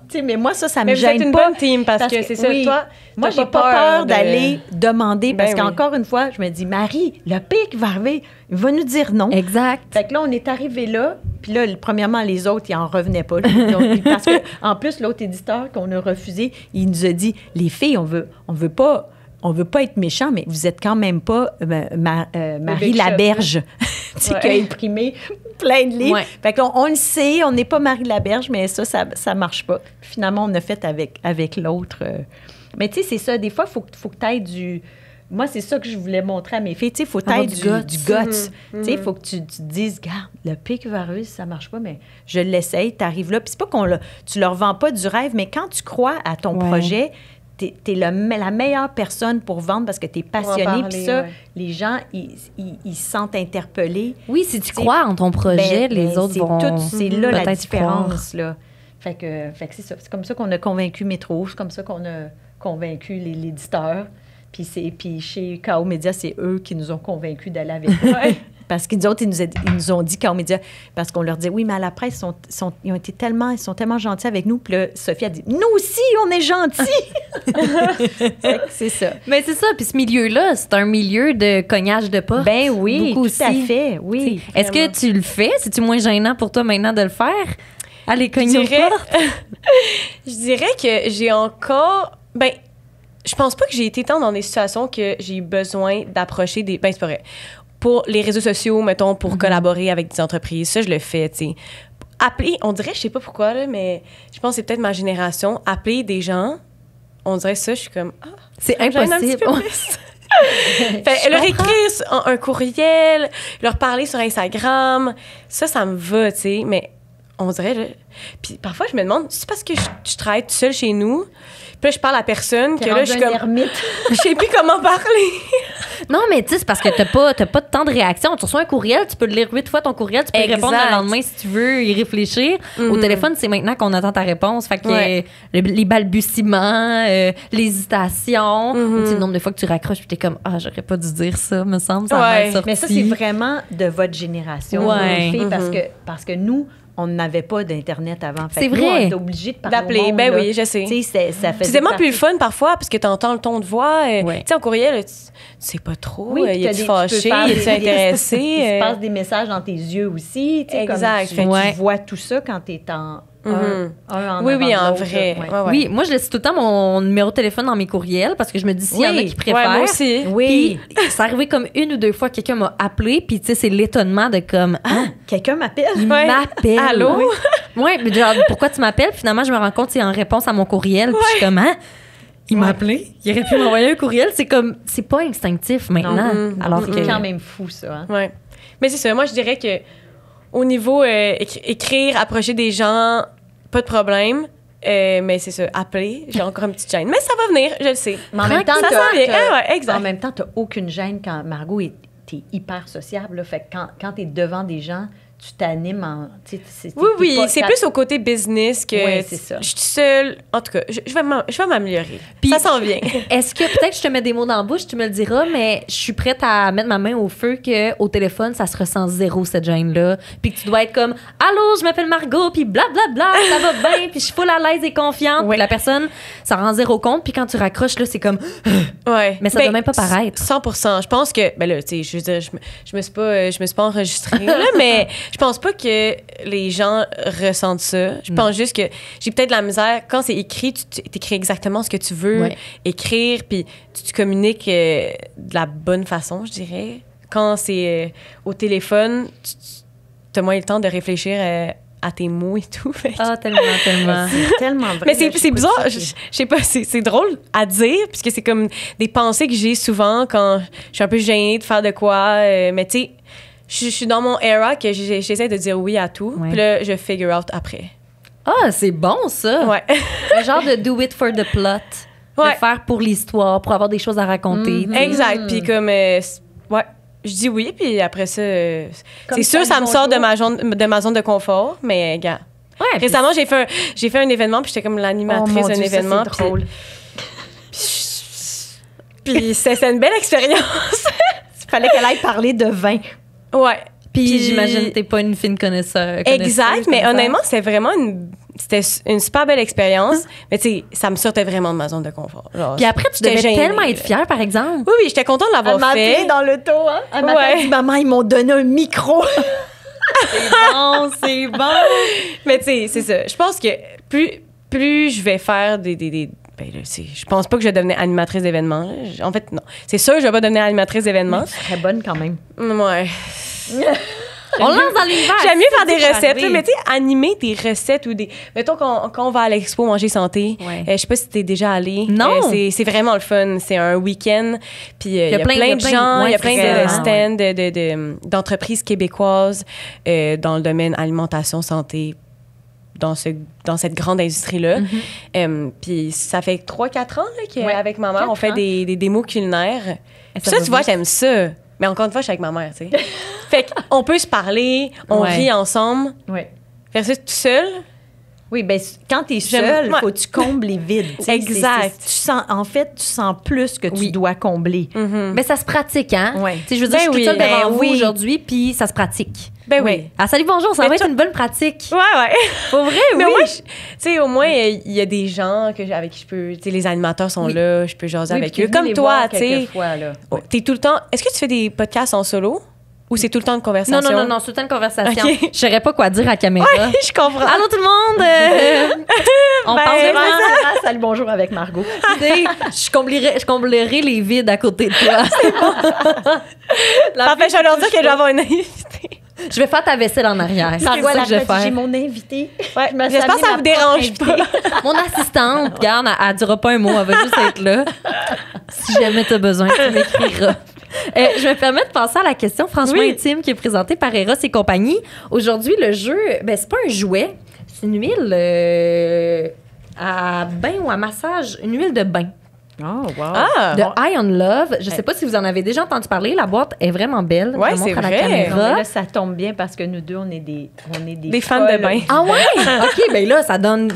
tu sais, mais moi, ça me gêne pas. Mais vous êtes une bonne team parce que c'est ça, toi, moi, j'ai pas peur d'aller demander parce qu'encore une fois, je me dis, Marie, le pire qui va arriver, il va nous dire non. Exact. Fait que là, on est arrivé là, puis là, premièrement, les autres, ils en revenaient pas. Parce que, en plus, l'autre éditeur qu'on a refusé, il nous a dit, les filles, on veut pas être méchants, mais vous êtes quand même pas Marie Laberge, qui a imprimé plein de livres. Ouais. Fait qu'on le sait, on n'est pas Marie Laberge, mais ça marche pas. Finalement, on a fait avec l'autre. Mais tu sais, c'est ça. Des fois, il faut que tu aies moi, c'est ça que je voulais montrer à mes filles. Tu sais, il faut être du guts. Tu sais, il faut que tu te dises, regarde, le pic varus, ça marche pas, mais je l'essaye, tu arrives là. Puis c'est pas tu leur vends pas du rêve, mais quand tu crois à ton projet, t'es la meilleure personne pour vendre parce que t'es passionné. Puis ça, les gens, ils se sentent interpellés. Oui, si tu crois en ton projet, les autres vont c'est là la différence, là. Fait que c'est ça. C'est comme ça qu'on a convaincu Métro. C'est comme ça qu'on a convaincu l'éditeur. Puis chez K.O. Média, c'est eux qui nous ont convaincus d'aller avec eux. Parce qu'ils nous ont dit, K.O. Média, parce qu'on leur dit, oui, mais à la presse, ils sont tellement gentils avec nous. Puis là, Sophie a dit, nous aussi, on est gentils. C'est ça. Mais c'est ça. Puis ce milieu-là, c'est un milieu de cognage de porte. Ben oui, beaucoup tout à fait. Oui. Est-ce que tu le fais? C'est-tu moins gênant pour toi maintenant de le faire? Aller cogner aux portes? Je dirais que j'ai encore... Ben, je pense pas que j'ai été tant dans des situations que j'ai eu besoin d'approcher des... Ben, c'est pas vrai. Pour les réseaux sociaux, mettons, pour collaborer avec des entreprises, ça, je le fais, tu sais. Appeler, on dirait, je sais pas pourquoi, là, mais je pense que c'est peut-être ma génération, appeler des gens, on dirait ça, je suis comme... Ah, c'est impossible. Fait, leur écrire un courriel, leur parler sur Instagram, ça me va, tu sais, mais on dirait... Là, puis parfois, je me demande, c'est parce que je travaille toute seule chez nous, puis là, je parle à personne, que là, je suis comme... ermite. Je sais plus comment parler. Non, mais tu sais, c'est parce que t'as pas de temps de réaction. Tu reçois un courriel, tu peux le lire 8 fois ton courriel, tu peux y répondre le lendemain si tu veux y réfléchir. Au téléphone, c'est maintenant qu'on attend ta réponse. Fait que les balbutiements, l'hésitation, le nombre de fois que tu raccroches, puis t'es comme, j'aurais pas dû dire ça, me semble, ça m'a sorti. Mais ça, c'est vraiment de votre génération, les filles, parce que nous, on n'avait pas d'Internet avant. C'est vrai. Nous, on était obligés de parler d'appeler. Ben oui, je sais. C'est tellement plus le fun parfois parce que tu entends le ton de voix. Tu sais, en courriel, tu sais pas trop. Il est fâché, il est intéressé. Il se passe des messages dans tes yeux aussi. Exact. Tu vois tout ça quand tu es en oui, en vrai. Oui, moi, je laisse tout le temps mon numéro de téléphone dans mes courriels parce que je me dis s'il y en a qui préfèrent. Moi aussi. Oui. Puis, c'est arrivé comme 1 ou 2 fois, quelqu'un m'a appelé, puis tu sais, c'est l'étonnement de comme... quelqu'un m'appelle? Il m'appelle. Allô? Oui, mais genre, pourquoi tu m'appelles? Finalement, je me rends compte c'est en réponse à mon courriel, puis je suis comme, il m'a appelé? Il aurait pu m'envoyer un courriel? C'est comme, c'est pas instinctif maintenant. Alors c'est quand même fou, ça. Oui. Mais c'est ça, moi, je dirais que au niveau écrire, approcher des gens... Pas de problème, mais c'est ça, appeler, j'ai encore une petite gêne. Mais ça va venir, je le sais. Mais en même temps, exact. En même temps, t'as aucune gêne quand Margot t'es hyper sociable. Là, fait que quand t'es devant des gens, tu t'animes en... Oui, c'est plus au côté business que c'est ça. Je suis seule. En tout cas, je vais m'améliorer. Puis, ça s'en vient. Est-ce que peut-être que je te mets des mots dans la bouche, tu me le diras, mais je suis prête à mettre ma main au feu qu'au téléphone, ça se ressent zéro, cette gêne-là. Puis que tu dois être comme « Allô, je m'appelle Margot, puis blablabla, ça va bien, puis je suis full à l'aise et confiante. Puis la personne, ça rend zéro compte. Puis quand tu raccroches, là, c'est comme « Mais ça doit même pas paraître. » 100%. Je pense que... Ben là, tu sais, je veux dire, je me suis pas enregistrée, là, mais... Je pense pas que les gens ressentent ça. Je pense juste que j'ai peut-être de la misère. Quand c'est écrit, tu écris exactement ce que tu veux écrire, puis tu communiques de la bonne façon, je dirais. Quand c'est au téléphone, tu as moins le temps de réfléchir à tes mots et tout. Tellement. C'est tellement vrai. Mais c'est bizarre. Je sais pas, c'est drôle à dire, puisque c'est comme des pensées que j'ai souvent quand je suis un peu gênée de faire de quoi. Mais tu sais, je suis dans mon era que j'essaie de dire oui à tout. Puis là, je figure out après. C'est bon, ça. Ouais. Un genre de do it for the plot. De faire pour l'histoire, pour avoir des choses à raconter. Exact. Puis comme... je dis oui, puis après ça... c'est sûr, ça me sort de ma zone de confort, mais gars. Récemment, j'ai fait un événement, puis j'étais comme l'animatrice d'un événement. C'est drôle. Puis c'est une belle expérience. Il fallait qu'elle aille parler de vin. Ouais. Puis j'imagine que t'es pas une fine connaisseuse. Exact, mais honnêtement, c'était une super belle expérience. Mais tu sais, ça me sortait vraiment de ma zone de confort. Genre, puis après, tu devais tellement être fière, par exemple. Oui, j'étais contente de l'avoir fait. Elle m'a dans l'auto, hein? Elle m'a dit, maman, ils m'ont donné un micro. C'est bon. Mais tu sais, c'est ça. Je pense que plus je vais faire des ben là, je pense pas que je vais devenir animatrice d'événements. En fait, non. C'est sûr que je vais pas devenir animatrice d'événements. Tu serais bonne quand même. Ouais. On lance dans l'univers. J'aime mieux faire des recettes, là, mais tu sais, animer des recettes ou des... Mettons, quand on va à l'expo Manger Santé, je sais pas si t'es déjà allé. Non. C'est vraiment le fun. C'est un week-end, puis il y a plein de gens, il y a plein de stands d'entreprises québécoises dans le domaine alimentation, santé, dans cette grande industrie-là. Puis ça fait 3-4 ans qu'avec ma mère, on fait des démos culinaires. Ça, tu vois, j'aime ça. Mais encore une fois, je suis avec ma mère, tu sais. Fait qu'on peut se parler, on rit ensemble. Oui. Faire ça tout seul. Oui, bien, quand tu es seul, il faut que tu combles les vides. Exact. Tu sens plus que tu dois combler. Mais ça se pratique, hein? Oui. Je veux dire, je suis toute seule devant vous aujourd'hui, puis ça se pratique. Ben oui. Ah, salut, bonjour, ça va être une bonne pratique. Ouais. Pour vrai, mais oui. Moi, tu sais, au moins, il y a des gens avec qui je peux... Tu sais, les animateurs sont là, je peux jaser avec eux. Comme toi, tu sais. T'es tout le temps... Est-ce que tu fais des podcasts en solo? Ou c'est tout le temps de conversation? Non, c'est tout le temps de conversation. Okay. Je saurais pas quoi dire à la caméra. Oui, je comprends. Allô tout le monde! On parle de salut, bonjour avec Margot. Je comblerai les vides à côté de toi. C'est bon. Parfait, je vais leur dire que je vais avoir une invitée. Je vais faire ta vaisselle en arrière. C'est ça que je vais faire. J'ai mon invité. Ouais, j'espère que ça vous dérange pas. Mon assistante, regarde, elle dira pas un mot, elle va juste être là. Si jamais tu as besoin, tu m'écriras. Je me permets de passer à la question franchement intime qui est présentée par Eros et compagnie. Aujourd'hui, le jeu, c'est pas un jouet, c'est une huile à bain ou à massage, une huile de bain. Oh, wow. De Eye on Love. Je sais pas si vous en avez déjà entendu parler. La boîte est vraiment belle. Oui, c'est vrai. À la caméra. Non, mais là, ça tombe bien parce que nous deux, on est des fans de bain. Ah ouais? OK, bien là, ça donne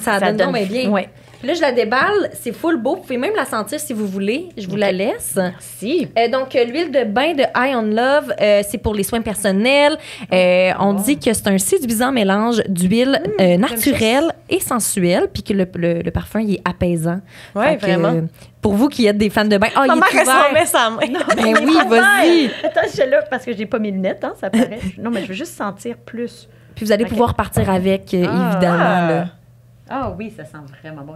bien. Ouais. Là, je la déballe. C'est full beau. Vous pouvez même la sentir si vous voulez. Je vous la laisse. Merci. Donc, l'huile de bain de Eye on Love, c'est pour les soins personnels. On dit que c'est un séduisant mélange d'huile naturelle et sensuelle, puis que le parfum, il est apaisant. Oui, vraiment. Pour vous qui êtes des fans de bain, ma mère, elle met sa main. Ben oui, vas-y. Attends, je suis là parce que j'ai pas mes lunettes, hein, ça paraît. Non, mais je veux juste sentir plus. Puis vous allez pouvoir partir avec, évidemment. Là. Ah oui, ça sent vraiment bon.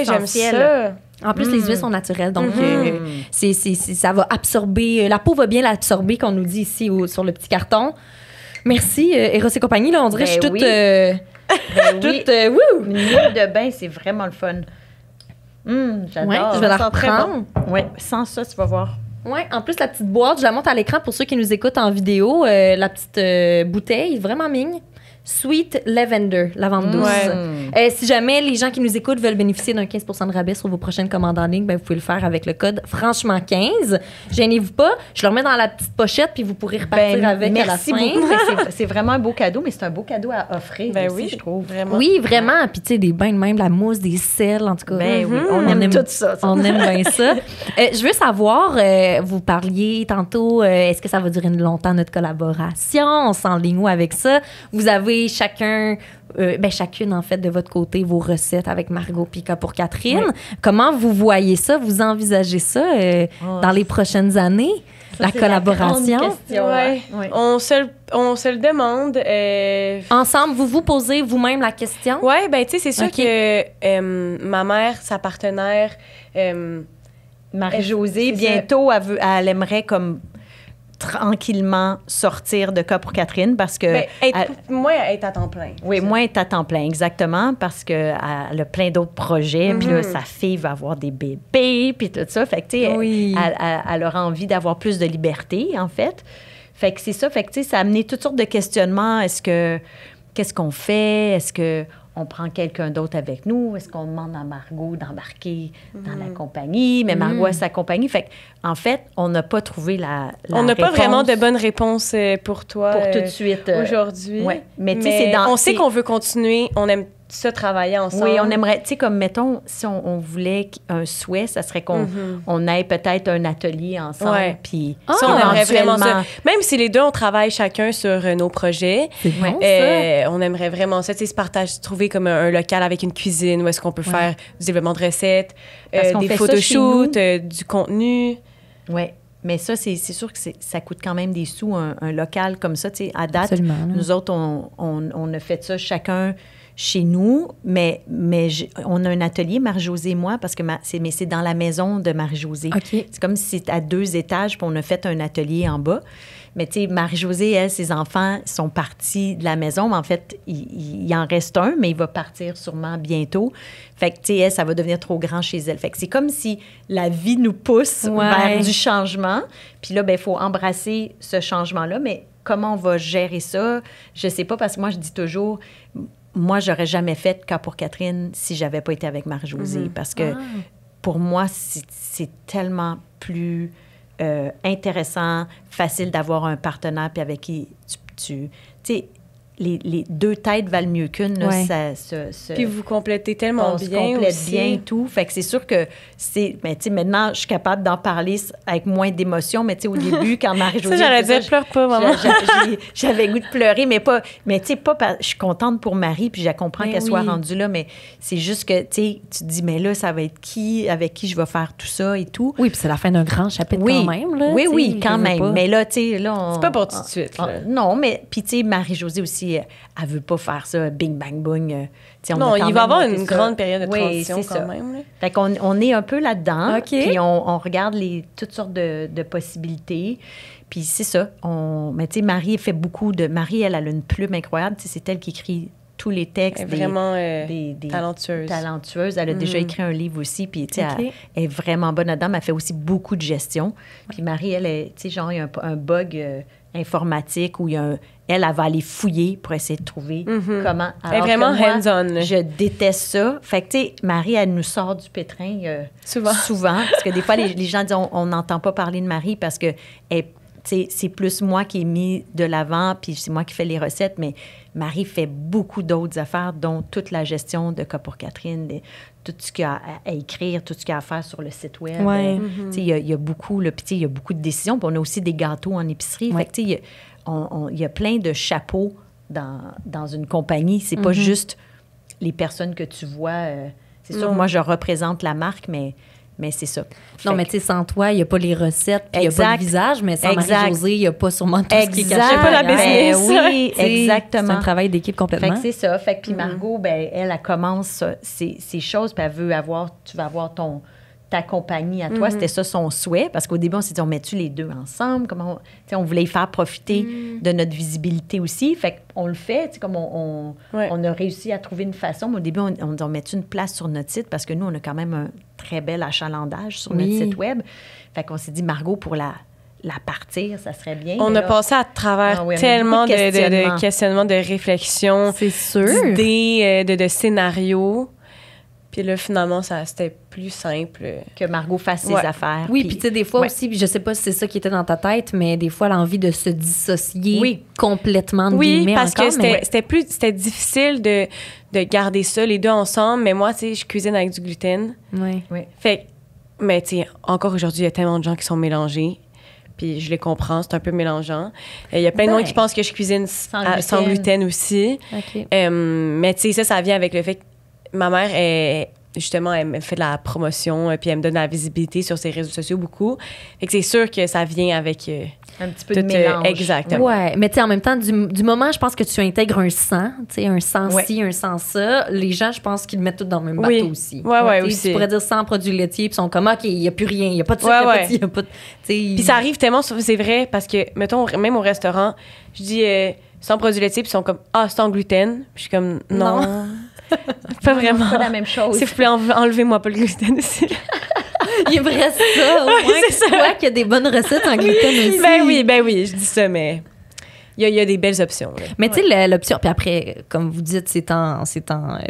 J'aime ça. En plus, les huiles sont naturelles, donc ça va absorber. La peau va bien l'absorber, qu'on nous dit ici sur le petit carton. Merci, Eros et compagnie. Là, on dirait que je suis toute... Une huile de bain, c'est vraiment le fun. J'adore. Ouais, je vais la reprendre. Oui, sans ça, tu vas voir. Oui, en plus, la petite boîte, je la monte à l'écran pour ceux qui nous écoutent en vidéo. La petite bouteille, vraiment migne. Sweet Lavender, lavande douce. Si jamais les gens qui nous écoutent veulent bénéficier d'un 15 % de rabais sur vos prochaines commandes en ligne, vous pouvez le faire avec le code franchement 15. Gênez-vous pas, je le remets dans la petite pochette puis vous pourrez repartir avec à la fin. Merci beaucoup. C'est vraiment un beau cadeau, mais c'est un beau cadeau à offrir aussi, je trouve. Vraiment. Oui, vraiment. Puis tu sais, des bains de même, la mousse, des sels, en tout cas. Oui, on aime tout ça. On aime bien ça. Je veux savoir, vous parliez tantôt, est-ce que ça va durer longtemps notre collaboration? On s'enligne où avec ça? Vous avez chacune en fait de votre côté vos recettes avec Margot Pica pour Catherine. Comment vous voyez ça? Vous envisagez ça dans les prochaines années? La collaboration? On se le demande. Ensemble, vous posez vous-même la question? Oui, ben tu sais, c'est sûr que ma mère, sa partenaire... Marie-Josée, bientôt, elle aimerait comme... tranquillement sortir de Cas pour Catherine parce que... moi, elle est à temps plein. Oui, moi, elle est à temps plein, exactement, parce qu'elle a plein d'autres projets. Puis là, sa fille va avoir des bébés, puis tout ça. Fait que, tu sais, elle aura envie d'avoir plus de liberté, en fait. Fait que c'est ça. Fait que, tu sais, ça a amené toutes sortes de questionnements. Qu'est-ce qu'on fait? Est-ce qu'on prend quelqu'un d'autre avec nous? Est-ce qu'on demande à Margot d'embarquer dans la compagnie? Mais Margot a sa compagnie. Fait en fait, on n'a pas trouvé la on n'a pas vraiment de bonne réponse pour toi. Pour tout de suite. Aujourd'hui. Ouais. Mais tu sais, on sait qu'on veut continuer. On aime ça travailler ensemble. Oui, on aimerait, tu sais, comme mettons, si on voulait un souhait, ça serait qu'on ait peut-être un atelier ensemble. Ouais. Puis ça, on aimerait vraiment ça. Même si les deux, on travaille chacun sur nos projets, bon, ça. On aimerait vraiment ça, tu sais, trouver comme un local avec une cuisine où est-ce qu'on peut faire du développement de recettes, des photoshoots, du contenu. Oui. Mais ça, c'est sûr que ça coûte quand même des sous, un local comme ça. Tu sais, à date, nous autres, on a fait ça chacun chez nous, mais on a un atelier, Marie-Josée et moi, parce que c'est dans la maison de Marie-Josée. Okay. C'est comme si c'était à 2 étages, puis on a fait un atelier en bas. Mais tu sais, Marie-Josée, elle, ses enfants sont partis de la maison, mais en fait, il en reste un, mais il va partir sûrement bientôt. Fait que, tu sais, elle, ça va devenir trop grand chez elle. Fait que c'est comme si la vie nous pousse vers du changement. Puis là, ben, il faut embrasser ce changement-là, mais comment on va gérer ça? Je sais pas, parce que moi, je dis toujours, moi, j'aurais jamais fait Cas pour Catherine si j'avais pas été avec Marie-Josée. Parce que pour moi, c'est tellement plus intéressant, facile d'avoir un partenaire puis avec qui tu sais, les deux têtes valent mieux qu'une. Là, puis vous complétez tellement bien. On se complète aussi. bien tout. Fait que c'est sûr que c'est... Mais tu sais, maintenant, je suis capable d'en parler avec moins d'émotion. Mais tu sais, au début, quand Marie-Josée... ça, j'allais dire, pleure pas, maman. J'avais goût de pleurer, mais pas... Mais tu sais, je suis contente pour Marie, puis je comprends qu'elle soit rendue là, mais c'est juste que, tu sais, tu te dis, mais là, ça va être qui, avec qui je vais faire tout ça et tout. Oui, puis c'est la fin d'un grand chapitre quand même, là. Oui, quand même. Mais là, tu sais, là, c'est pas pour tout de suite, là. Non, mais... Puis tu sais, Marie-Josée aussi, elle veut pas faire ça, bing, bang, boom. Non, il va y avoir une grande période de transition quand même. Là. Fait qu'on on est un peu là-dedans. Okay. Puis on regarde toutes sortes de possibilités. Puis c'est ça. Mais tu sais, Marie fait beaucoup de... Marie, elle a une plume incroyable. Tu sais, c'est elle qui écrit tous les textes. Elle est vraiment talentueuse. Elle a déjà écrit un livre aussi. Puis tu sais, elle est vraiment bonne là-dedans. Mais elle fait aussi beaucoup de gestion. Puis Marie, elle, tu sais, genre, il y a un bug... informatique où elle va aller fouiller pour essayer de trouver comment... Elle est vraiment hands-on. Je déteste ça. Fait que, tu sais, Marie, elle nous sort du pétrin souvent. Parce que des fois, les gens disent on n'entend pas parler de Marie parce que c'est plus moi qui ai mis de l'avant, puis c'est moi qui fais les recettes, mais Marie fait beaucoup d'autres affaires, dont toute la gestion de Cas pour Catherine, tout ce qu'il y a à écrire, tout ce qu'il y a à faire sur le site web. Ouais. Il y a beaucoup, puis il y a beaucoup de décisions. Puis on a aussi des gâteaux en épicerie. Fait que, il y a plein de chapeaux dans une compagnie. C'est pas juste les personnes que tu vois. C'est sûr, moi, je représente la marque, mais c'est ça. Non, mais tu sais, sans toi, il n'y a pas les recettes, puis il n'y a pas le visage, mais sans Marie-Josée, il n'y a pas sûrement tout ce qui est caché. Pas la business. Oui, exactement. C'est un travail d'équipe complètement. Fait que c'est ça. Fait que puis Margot, ben elle commence ces choses, puis tu vas avoir ta compagnie à toi. C'était ça son souhait, parce qu'au début, on s'est dit, on met-tu les deux ensemble? Comment on voulait y faire profiter de notre visibilité aussi. Fait qu'on le fait, comme on a réussi à trouver une façon. Mais au début, on dit, on met-tu une place sur notre site? Parce que nous, on a quand même un très bel achalandage sur notre site web. Fait qu'on s'est dit, Margot, pour la partir, ça serait bien. On a passé à travers tellement de questionnements, de réflexions, d'idées, de scénarios. Puis là, finalement, c'était plus simple. Que Margot fasse ses affaires. Oui, puis tu sais, des fois aussi, je sais pas si c'est ça qui était dans ta tête, mais des fois, l'envie de se dissocier complètement de guillemets parce encore, que c'était difficile de garder ça, les deux ensemble. Mais moi, tu sais, je cuisine avec du gluten. Oui. Fait mais tu sais, encore aujourd'hui, il y a tellement de gens qui sont mélangés. Puis je les comprends, c'est un peu mélangeant. Il y a plein de gens qui pensent que je cuisine sans gluten aussi. Okay. Mais tu sais, ça vient avec le fait que ma mère, elle fait de la promotion, puis elle me donne de la visibilité sur ses réseaux sociaux beaucoup. Fait que c'est sûr que ça vient avec... un petit peu de mélange. Exactement. Ouais, mais tu sais, en même temps, du moment, je pense que tu intègres un sang, tu sais, un sang ci, un sang ça, les gens, je pense qu'ils le mettent tout dans le même bateau aussi. Oui, aussi. Tu pourrais dire sans produits laitiers, puis ils sont comme, OK, il n'y a plus rien, il n'y a pas de sucre, il n'y a pas de... Puis ça arrive tellement, c'est vrai, parce que, mettons, même au restaurant, je dis sans produits laitiers, puis ils sont comme, sans gluten. Puis je suis comme, non. Pas vraiment. C'est pas la même chose. S'il vous plaît, enlevez-moi pas le gluten aussi. Il me reste ça. C'est ça. Toi qui a des bonnes recettes en gluten aussi. Ben oui, je dis ça, mais il y a des belles options. Là. Mais tu sais, l'option, puis après, comme vous dites, c'est en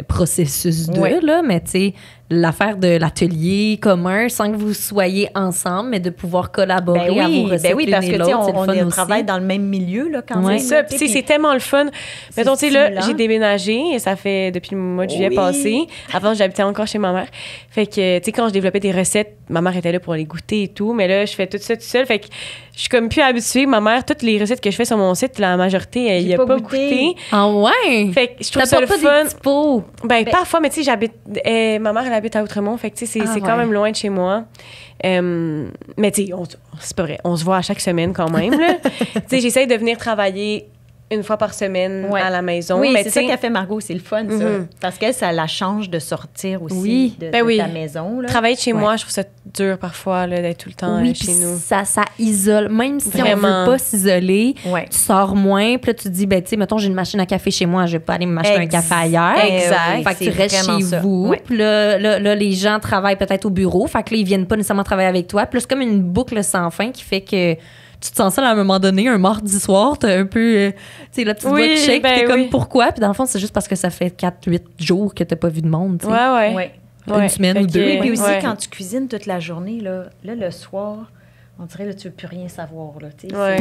processus là, mais tu sais, l'affaire de l'atelier commun, sans que vous soyez ensemble, mais de pouvoir collaborer à vos recettes oui, parce que on travaille dans le même milieu, là, quand même. C'est ça, puis c'est tellement le fun. Mettons, tu sais, là, j'ai déménagé, et ça fait depuis le mois de juillet passé. Avant, j'habitais encore chez ma mère. Fait que, tu sais, quand je développais des recettes, ma mère était là pour les goûter et tout, mais là, je fais tout ça toute seule. Fait que je suis comme plus habituée. Ma mère, toutes les recettes que je fais sur mon site, la majorité, elle y a pas goûté. Ah ouais? Fait que je trouve ça le fun. Des petits pots? Ben, parfois, mais tu sais, ma mère, elle habite à Outremont, fait que tu sais, c'est quand même loin de chez moi. Mais tu sais, c'est pas vrai, on se voit à chaque semaine quand même, là. Tu sais, j'essaye de venir travailler une fois par semaine à la maison. Oui, mais c'est ça qu'a fait Margot, c'est le fun, ça. Parce qu'elle, ça la change de sortir aussi de ta maison. Là. Travailler chez moi, je trouve ça dur parfois là, d'être tout le temps chez nous. Ça isole. Même si on veut pas s'isoler, tu sors moins. Puis là, tu te dis, ben, tu sais, mettons, j'ai une machine à café chez moi, je vais pas aller m'acheter un café ailleurs. Exact. Fait que tu restes chez vous. Puis là, les gens travaillent peut-être au bureau. Fait que là, ils viennent pas nécessairement travailler avec toi. Puis là, c'est comme une boucle sans fin qui fait que tu te sens seule à un moment donné, un mardi soir, t'as un peu, tu sais, la petite voix de shake, t'es comme pourquoi? Puis dans le fond, c'est juste parce que ça fait 4-8 jours que t'as pas vu de monde, tu sais. Une semaine ou deux. Oui, puis aussi, quand tu cuisines toute la journée, là le soir, on dirait, là, tu veux plus rien savoir, là, tu sais.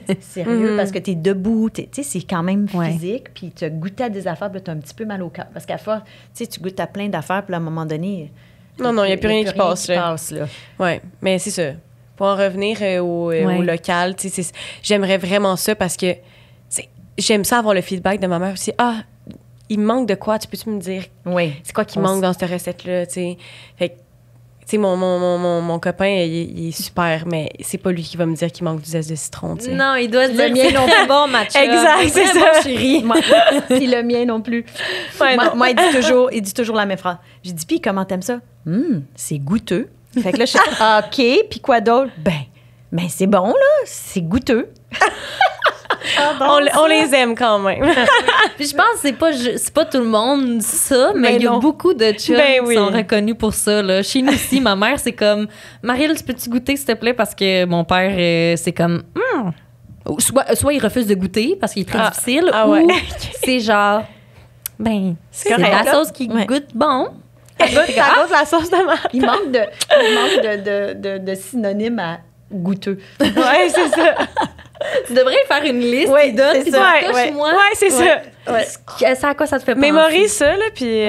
C'est sérieux, parce que t'es debout, tu sais, c'est quand même physique, puis tu as goûté à des affaires, puis t'as un petit peu mal au cœur. Parce qu'à fois, tu sais, tu goûtes à plein d'affaires, puis à un moment donné... Non, il n'y a plus rien qui passe, là. Oui, mais c'est ça. Pour en revenir au local, j'aimerais vraiment ça parce que j'aime ça avoir le feedback de ma mère aussi. Ah, il me manque de quoi? Tu peux-tu me dire? Oui. C'est quoi qui manque dans cette recette-là? Fait que, mon copain, il est super, mais c'est pas lui qui va me dire qu'il manque du zeste de citron. T'sais. Non, il doit se dire le mien non plus bon, match. Exact, c'est ça. Chérie. Puis le mien non plus. Moi, il dit toujours la même phrase. J'ai dit, puis comment t'aimes ça? C'est goûteux. Fait que là, je suis OK, puis quoi d'autre? Ben c'est bon, là, c'est goûteux. On les aime quand même. Puis je pense que c'est pas tout le monde ça, mais il y a beaucoup de chums qui sont reconnus pour ça. Là. Chez nous aussi, ma mère, c'est comme « Maryl, tu peux-tu goûter, s'il te plaît? » Parce que mon père, c'est comme soit il refuse de goûter parce qu'il est très difficile, ou c'est genre « Ben, c'est la sauce qui goûte bon. » Ça goûte la sauce de marde. Il manque de synonymes à goûteux. Oui, c'est ça. Tu devrais faire une liste. Oui, c'est ça. Moi. Oui, c'est ça. Ça à quoi ça te fait penser? Mémorise ça, là, puis...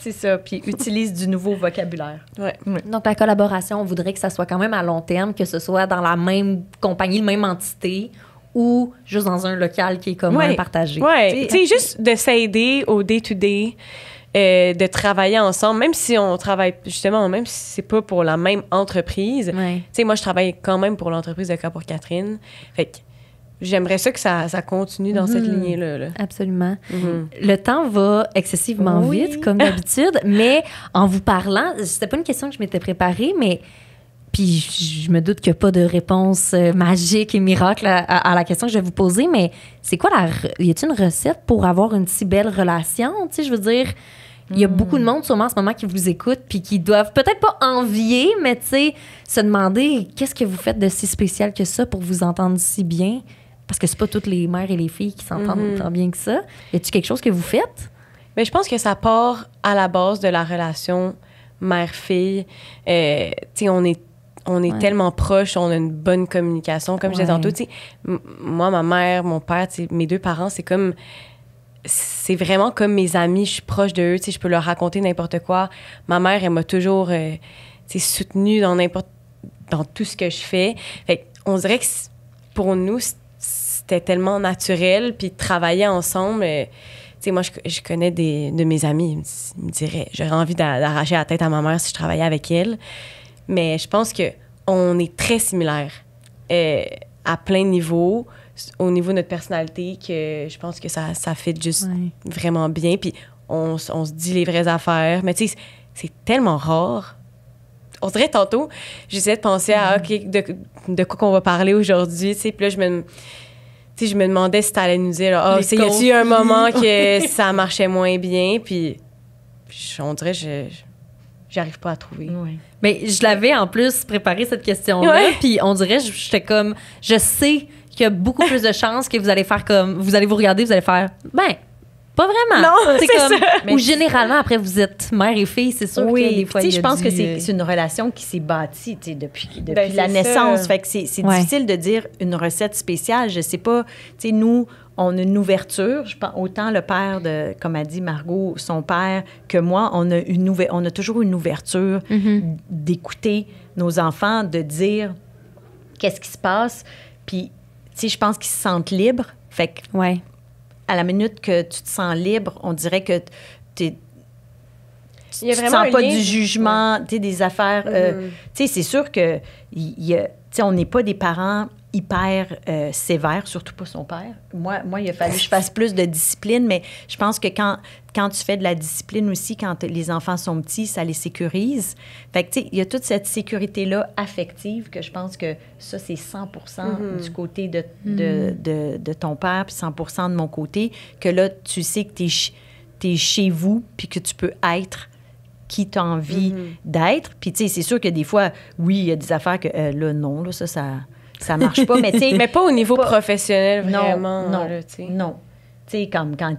c'est ça. Puis utilise du nouveau vocabulaire. Donc, la collaboration, on voudrait que ça soit quand même à long terme, que ce soit dans la même compagnie, la même entité, ou juste dans un local qui est commun partagé. Oui, tu sais, juste de s'aider au day-to-day, de travailler ensemble, même si on travaille, justement, même si c'est pas pour la même entreprise. Tu sais, moi, je travaille quand même pour l'entreprise de Cas pour Catherine. Fait que j'aimerais ça que ça continue dans cette lignée-là. Là. Absolument. Le temps va excessivement vite, comme d'habitude, mais en vous parlant, c'était pas une question que je m'étais préparée, mais puis je me doute qu'il n'y a pas de réponse magique et miracle à la question que je vais vous poser, mais c'est quoi y a-t-il une recette pour avoir une si belle relation? Tu sais, je veux dire, il y a beaucoup de monde sûrement en ce moment qui vous écoute puis qui doivent peut-être pas envier, mais tu sais, se demander qu'est-ce que vous faites de si spécial que ça pour vous entendre si bien? Parce que c'est pas toutes les mères et les filles qui s'entendent tant bien que ça. Y a-t-il quelque chose que vous faites? Bien, je pense que ça part à la base de la relation mère-fille. Tu sais, on est tellement proches, on a une bonne communication. Comme je disais tantôt, tu sais, moi, ma mère, mon père, mes deux parents, c'est vraiment comme mes amis. Je suis proche d'eux, tu sais, je peux leur raconter n'importe quoi. Ma mère, elle m'a toujours, tu sais, soutenue dans tout ce que je fais. Fait on dirait que pour nous, c'était tellement naturel, puis travailler ensemble. Tu sais, moi, je connais de mes amis, ils me diraient, j'aurais envie d'arracher la tête à ma mère si je travaillais avec elle. Mais je pense qu'on est très similaires à plein de niveaux, au niveau de notre personnalité, que je pense que ça fit juste vraiment bien. Puis on se dit les vraies affaires. Mais tu sais, c'est tellement rare. On dirait tantôt, j'essayais de penser à OK, de quoi qu'on va parler aujourd'hui. Tu sais, puis là, je me demandais si tu allais nous dire, y a-t-il un moment que ça marchait moins bien? Puis on dirait j'arrive pas à trouver. Mais je l'avais en plus préparé cette question-là, puis on dirait, j'étais comme, je sais qu'il y a beaucoup plus de chances que vous allez faire comme, vous allez vous regarder, vous allez faire, ben, pas vraiment. Non, c'est comme, ça. Ou généralement, après, vous êtes mère et fille, c'est sûr que des fois, je pense que c'est une relation qui s'est bâtie depuis la naissance. Ça. Fait que c'est difficile de dire une recette spéciale. Je sais pas, tu sais, nous, on a une ouverture. Je pense, autant le père de, comme a dit Margot, son père, que moi, on a toujours une ouverture d'écouter nos enfants, de dire qu'est-ce qui se passe. Puis, tu sais, je pense qu'ils se sentent libres. Fait que, à la minute que tu te sens libre, on dirait que tu ne sens pas du jugement, des affaires. Tu sais, c'est sûr que on n'est pas des parents hyper sévère, surtout pas son père. Moi, il a fallu que je fasse plus de discipline, mais je pense que quand tu fais de la discipline aussi, quand les enfants sont petits, ça les sécurise. Fait que, tu sais, il y a toute cette sécurité-là affective que je pense que ça, c'est 100% du côté de ton père, puis 100% de mon côté, que là, tu sais que t'es chez vous, puis que tu peux être qui t'as envie d'être. Puis, tu sais, c'est sûr que des fois, oui, il y a des affaires que, là, non, là, ça marche pas, mais tu sais... Mais pas au niveau professionnel, vraiment. Non, là, non. Tu sais, comme quand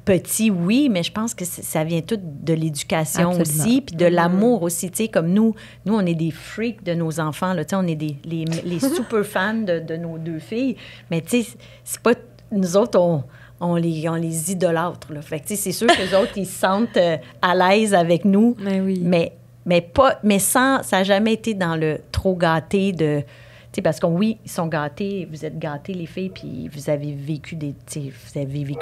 petit, oui, mais je pense que ça vient tout de l'éducation aussi, puis de l'amour aussi, tu sais, comme nous, on est des freaks de nos enfants, là, tu sais, on est les super fans de nos 2 filles, mais tu sais, c'est pas... Nous autres, on les idolâtre, là. Fait que, tu sais, c'est sûr que les autres, ils se sentent à l'aise avec nous, mais oui. Mais ça n'a jamais été dans le trop gâté de... Parce que oui, ils sont gâtés, vous êtes gâtés, les filles, puis vous avez vécu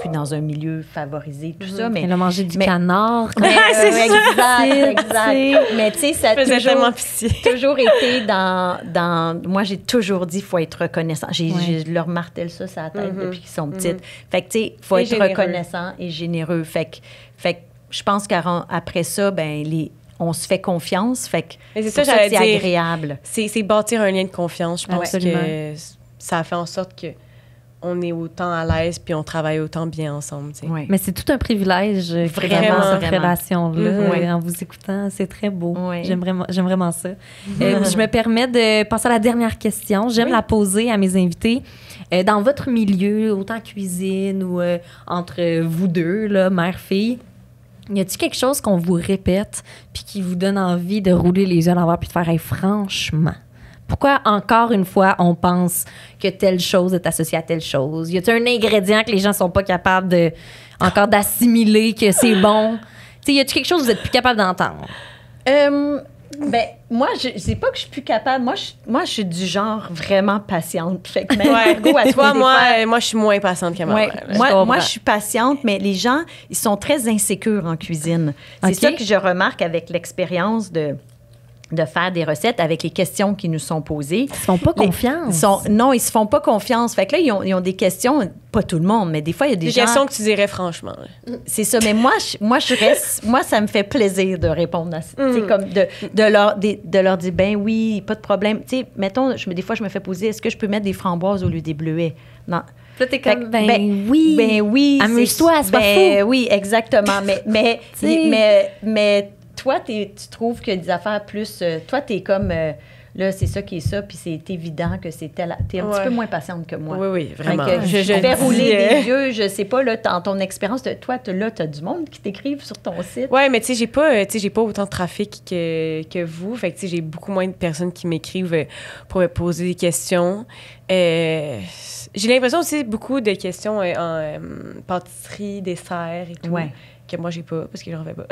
dans un milieu favorisé, tout ça. Mais elle a mangé du canard. C'est exact. Mais tu sais, ça a toujours été dans... Moi, j'ai toujours dit qu'il faut être reconnaissant. Je leur martèle ça sur la tête depuis qu'ils sont petites. Fait que, tu sais, il faut être reconnaissant et généreux. Fait que je pense qu'après ça, on se fait confiance, fait que c'est agréable. C'est bâtir un lien de confiance. Je pense que ça a fait en sorte que on est autant à l'aise puis on travaille autant bien ensemble. Oui. Mais c'est tout un privilège, vraiment, cette relation-là. En vous écoutant, c'est très beau. Oui. J'aime vraiment ça. Je me permets de passer à la dernière question. J'aime la poser à mes invités. Dans votre milieu, autant cuisine ou entre vous deux, là, mère-fille, y a-t-il quelque chose qu'on vous répète puis qui vous donne envie de rouler les yeux à l'envers puis de faire hey, franchement? Pourquoi, encore une fois, on pense que telle chose est associée à telle chose? Y a-t-il un ingrédient que les gens sont pas capables d'assimiler, que c'est bon? Y a-t-il quelque chose que vous êtes plus capable d'entendre? Moi, je sais pas que je suis plus capable. Moi, je suis du genre vraiment patiente. Fait que moi, je suis moins patiente que ma mère. Moi, je suis patiente, mais les gens, ils sont très insécures en cuisine. C'est ça que je remarque avec l'expérience de faire des recettes avec les questions qui nous sont posées. Ils se font pas confiance. Non, ils se font pas confiance. Fait que là, ils ont des questions, pas tout le monde, mais des fois, il y a des gens... Des questions que tu dirais franchement. C'est ça, mais moi, je reste... Moi, ça me fait plaisir de répondre à ça. Comme de leur dire, ben oui, pas de problème. Tu sais, mettons, des fois, je me fais poser, est-ce que je peux mettre des framboises au lieu des bleuets? Non. Là, t'es comme, oui. Amuse-toi, c'est pas fou. Oui, exactement. Mais toi, tu trouves que des affaires plus... toi, t'es comme... là, c'est ça qui est ça, puis c'est évident que c'est tel... T'es un petit peu moins patiente que moi. Oui, vraiment. Je fais rouler des yeux, je sais pas, là, dans ton expérience, toi, là, t'as du monde qui t'écrivent sur ton site. Oui, mais tu sais, j'ai pas autant de trafic que vous. Fait que, tu sais, j'ai beaucoup moins de personnes qui m'écrivent pour me poser des questions. J'ai l'impression aussi beaucoup de questions en pâtisserie, dessert et tout. Ouais. Que moi, j'ai pas, parce que j'en fais pas.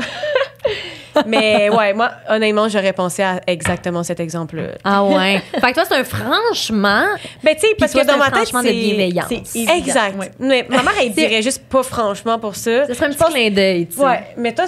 Mais ouais, moi, honnêtement, j'aurais pensé à exactement cet exemple-là. Ah ouais. Fait que toi, c'est un franchement... Ben, tu sais, parce que dans ma tête, c'est... de bienveillance. C'est exact. Ouais. Mais ma mère, elle dirait juste pas franchement pour ça. Ce serait un petit clin d'œil, tu sais. Ouais, mais toi,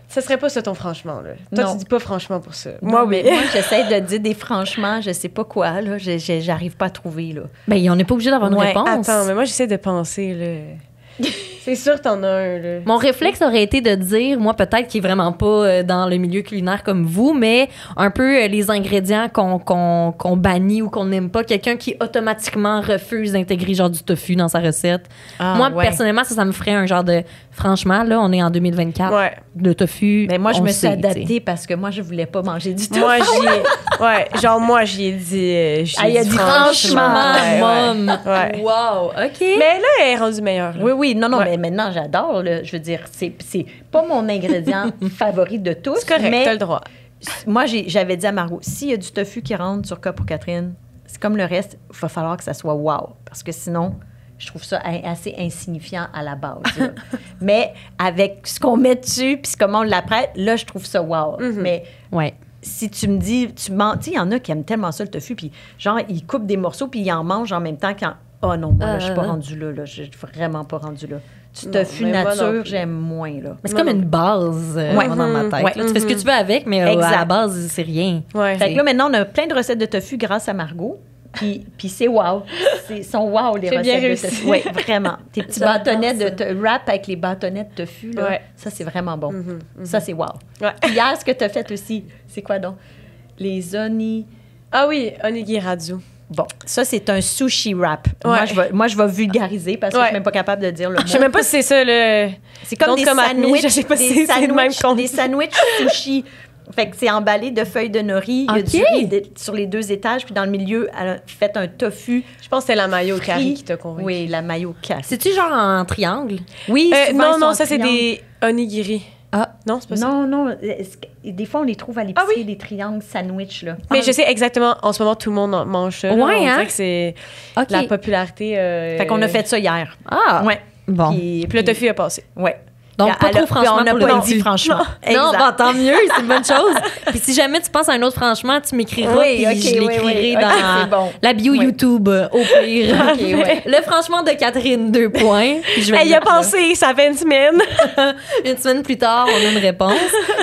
ce serait pas ça ton franchement, là. Toi, tu dis pas franchement pour ça. Moi, oui. Moi, j'essaie de dire des franchement, je sais pas quoi, là. J'arrive pas à trouver, là. Ben, on n'est pas obligé d'avoir une réponse. Attends, mais moi, j'essaie de penser, là... C'est sûr que t'en as un, là. Mon réflexe aurait été de dire, moi, peut-être qui est vraiment pas dans le milieu culinaire comme vous, mais un peu les ingrédients qu'on bannit ou qu'on n'aime pas. Quelqu'un qui automatiquement refuse d'intégrer genre du tofu dans sa recette. Moi, personnellement, ça me ferait un genre de... Franchement, là, on est en 2024. Ouais. Le tofu, mais moi, je me suis adaptée parce que moi, je voulais pas manger du tofu. Moi, j'y ai dit... il a dit franchement, mom. Ouais. Wow, OK. Mais là, elle est rendue meilleure. Là. Oui, non, mais maintenant, j'adore. Là. Je veux dire, c'est pas mon ingrédient favori de tous. C'est correct, t'as le droit. Moi, j'avais dit à Margot, s'il y a du tofu qui rentre sur Cas pour Catherine, c'est comme le reste, il va falloir que ça soit wow. Parce que sinon, je trouve ça assez insignifiant à la base. Mais avec ce qu'on met dessus puis comment on l'apprête, là, je trouve ça wow. Mais si tu me dis, tu sais, il y en a qui aiment tellement ça, le tofu, puis genre, ils coupent des morceaux puis ils en mangent en même temps quand... Oh non, moi, là, je suis pas rendue là. Je suis vraiment pas rendue là. Du tofu nature, j'aime moins, là. Mais c'est comme une base dans ma tête. Là, tu fais ce que tu veux avec, mais à la base, c'est rien. Fait que là, maintenant, on a plein de recettes de tofu grâce à Margot. Puis c'est wow. Ils sont wow, les C'est bien recettes réussi. de tofu. Oui, vraiment. Tes petits J'adore bâtonnets ça. de wrap avec les bâtonnets de tofu, là, Ouais. ça, c'est vraiment bon. Ça, c'est wow. Ouais. Puis hier, ce que tu as fait aussi, c'est quoi donc? Les oni... Ah oui, onigirazu. Bon, ça, c'est un sushi wrap. Ouais. Moi, je vais vulgariser parce que je suis même pas capable de dire le mot. Je sais même pas si c'est ça, le... C'est comme Donc, des comme sandwichs, je sais pas si c'est le même compte. des sandwichs sushi. Fait que c'est emballé de feuilles de nori. Il y a du riz sur les 2 étages, puis dans le milieu, elle a fait un tofu. Je pense que c'est la mayo frit. curry qui t'a convaincu. Oui, la mayo curry. C'est-tu genre en triangle? Oui, souvent, ils sont Non, en ça, c'est triangle. des onigiri. Ah. Non, c'est pas ça. Non. Des fois, on les trouve à l'épicerie, Ah oui? des triangles sandwich, là. Mais je sais exactement, en ce moment, tout le monde mange ça. là. Ouais, On hein? dirait que c'est OK. la popularité. Fait qu'on a fait ça hier. Ah, Ouais. bon. Puis Puis le tofu a passé. Ouais. Donc, pas trop franchement on n'a pour le pas tofu. dit franchement. Non, Exact. bah, tant mieux, c'est une bonne chose. Puis si jamais tu penses à un autre franchement, tu m'écriras Oui, puis ok, je oui, l'écrirai oui. dans Ok, c'est bon. la bio Oui. YouTube au pire. Ok, ouais. Le franchement de Catherine, 2 points. Puis je vais Elle le y a mettre là. pensé, ça fait une semaine. Une semaine plus tard, on a une réponse.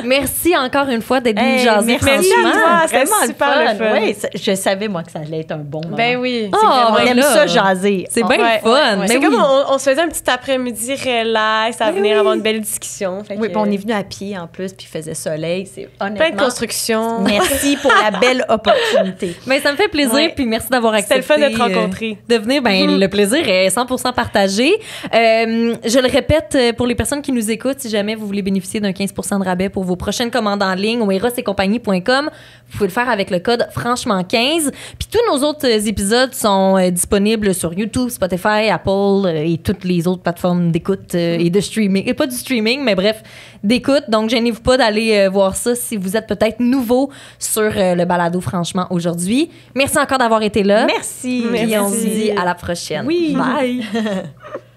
Merci encore une fois d'être venu Hey, jaser merci franchement. à toi. C'était Vraiment super le fun. Oui, je savais, moi, que ça allait être un bon moment. Ben oui. Ah, On ben aime là, ça jaser. C'est Ah, bien Ouais, le fun. ouais. Mais C'est oui. comme on se faisait un petit après-midi relax, à venir avoir une belle discussion. Fait Oui, que- puis on est venu à pied en plus, puis il faisait soleil. C'est Plein de honnêtement. construction. Merci pour la belle opportunité. Mais ça me fait plaisir, Ouais. puis merci d'avoir accepté. C'était le fun de te rencontrer. De venir, ben, le plaisir est 100% partagé. Je le répète, pour les personnes qui nous écoutent, si jamais vous voulez bénéficier d'un 15% de rabais pour vos prochaines commandes en ligne au erosetcompagnie.com, vous pouvez le faire avec le code franchement15. Puis tous nos autres épisodes sont disponibles sur YouTube, Spotify, Apple et toutes les autres plateformes d'écoute et de streaming. Et pas du streaming, mais bref, d'écoute. Donc, gênez-vous pas d'aller voir ça si vous êtes peut-être nouveau sur le balado franchement aujourd'hui. Merci encore d'avoir été là. Merci. Et on se Merci. dit à la prochaine. Oui. Bye.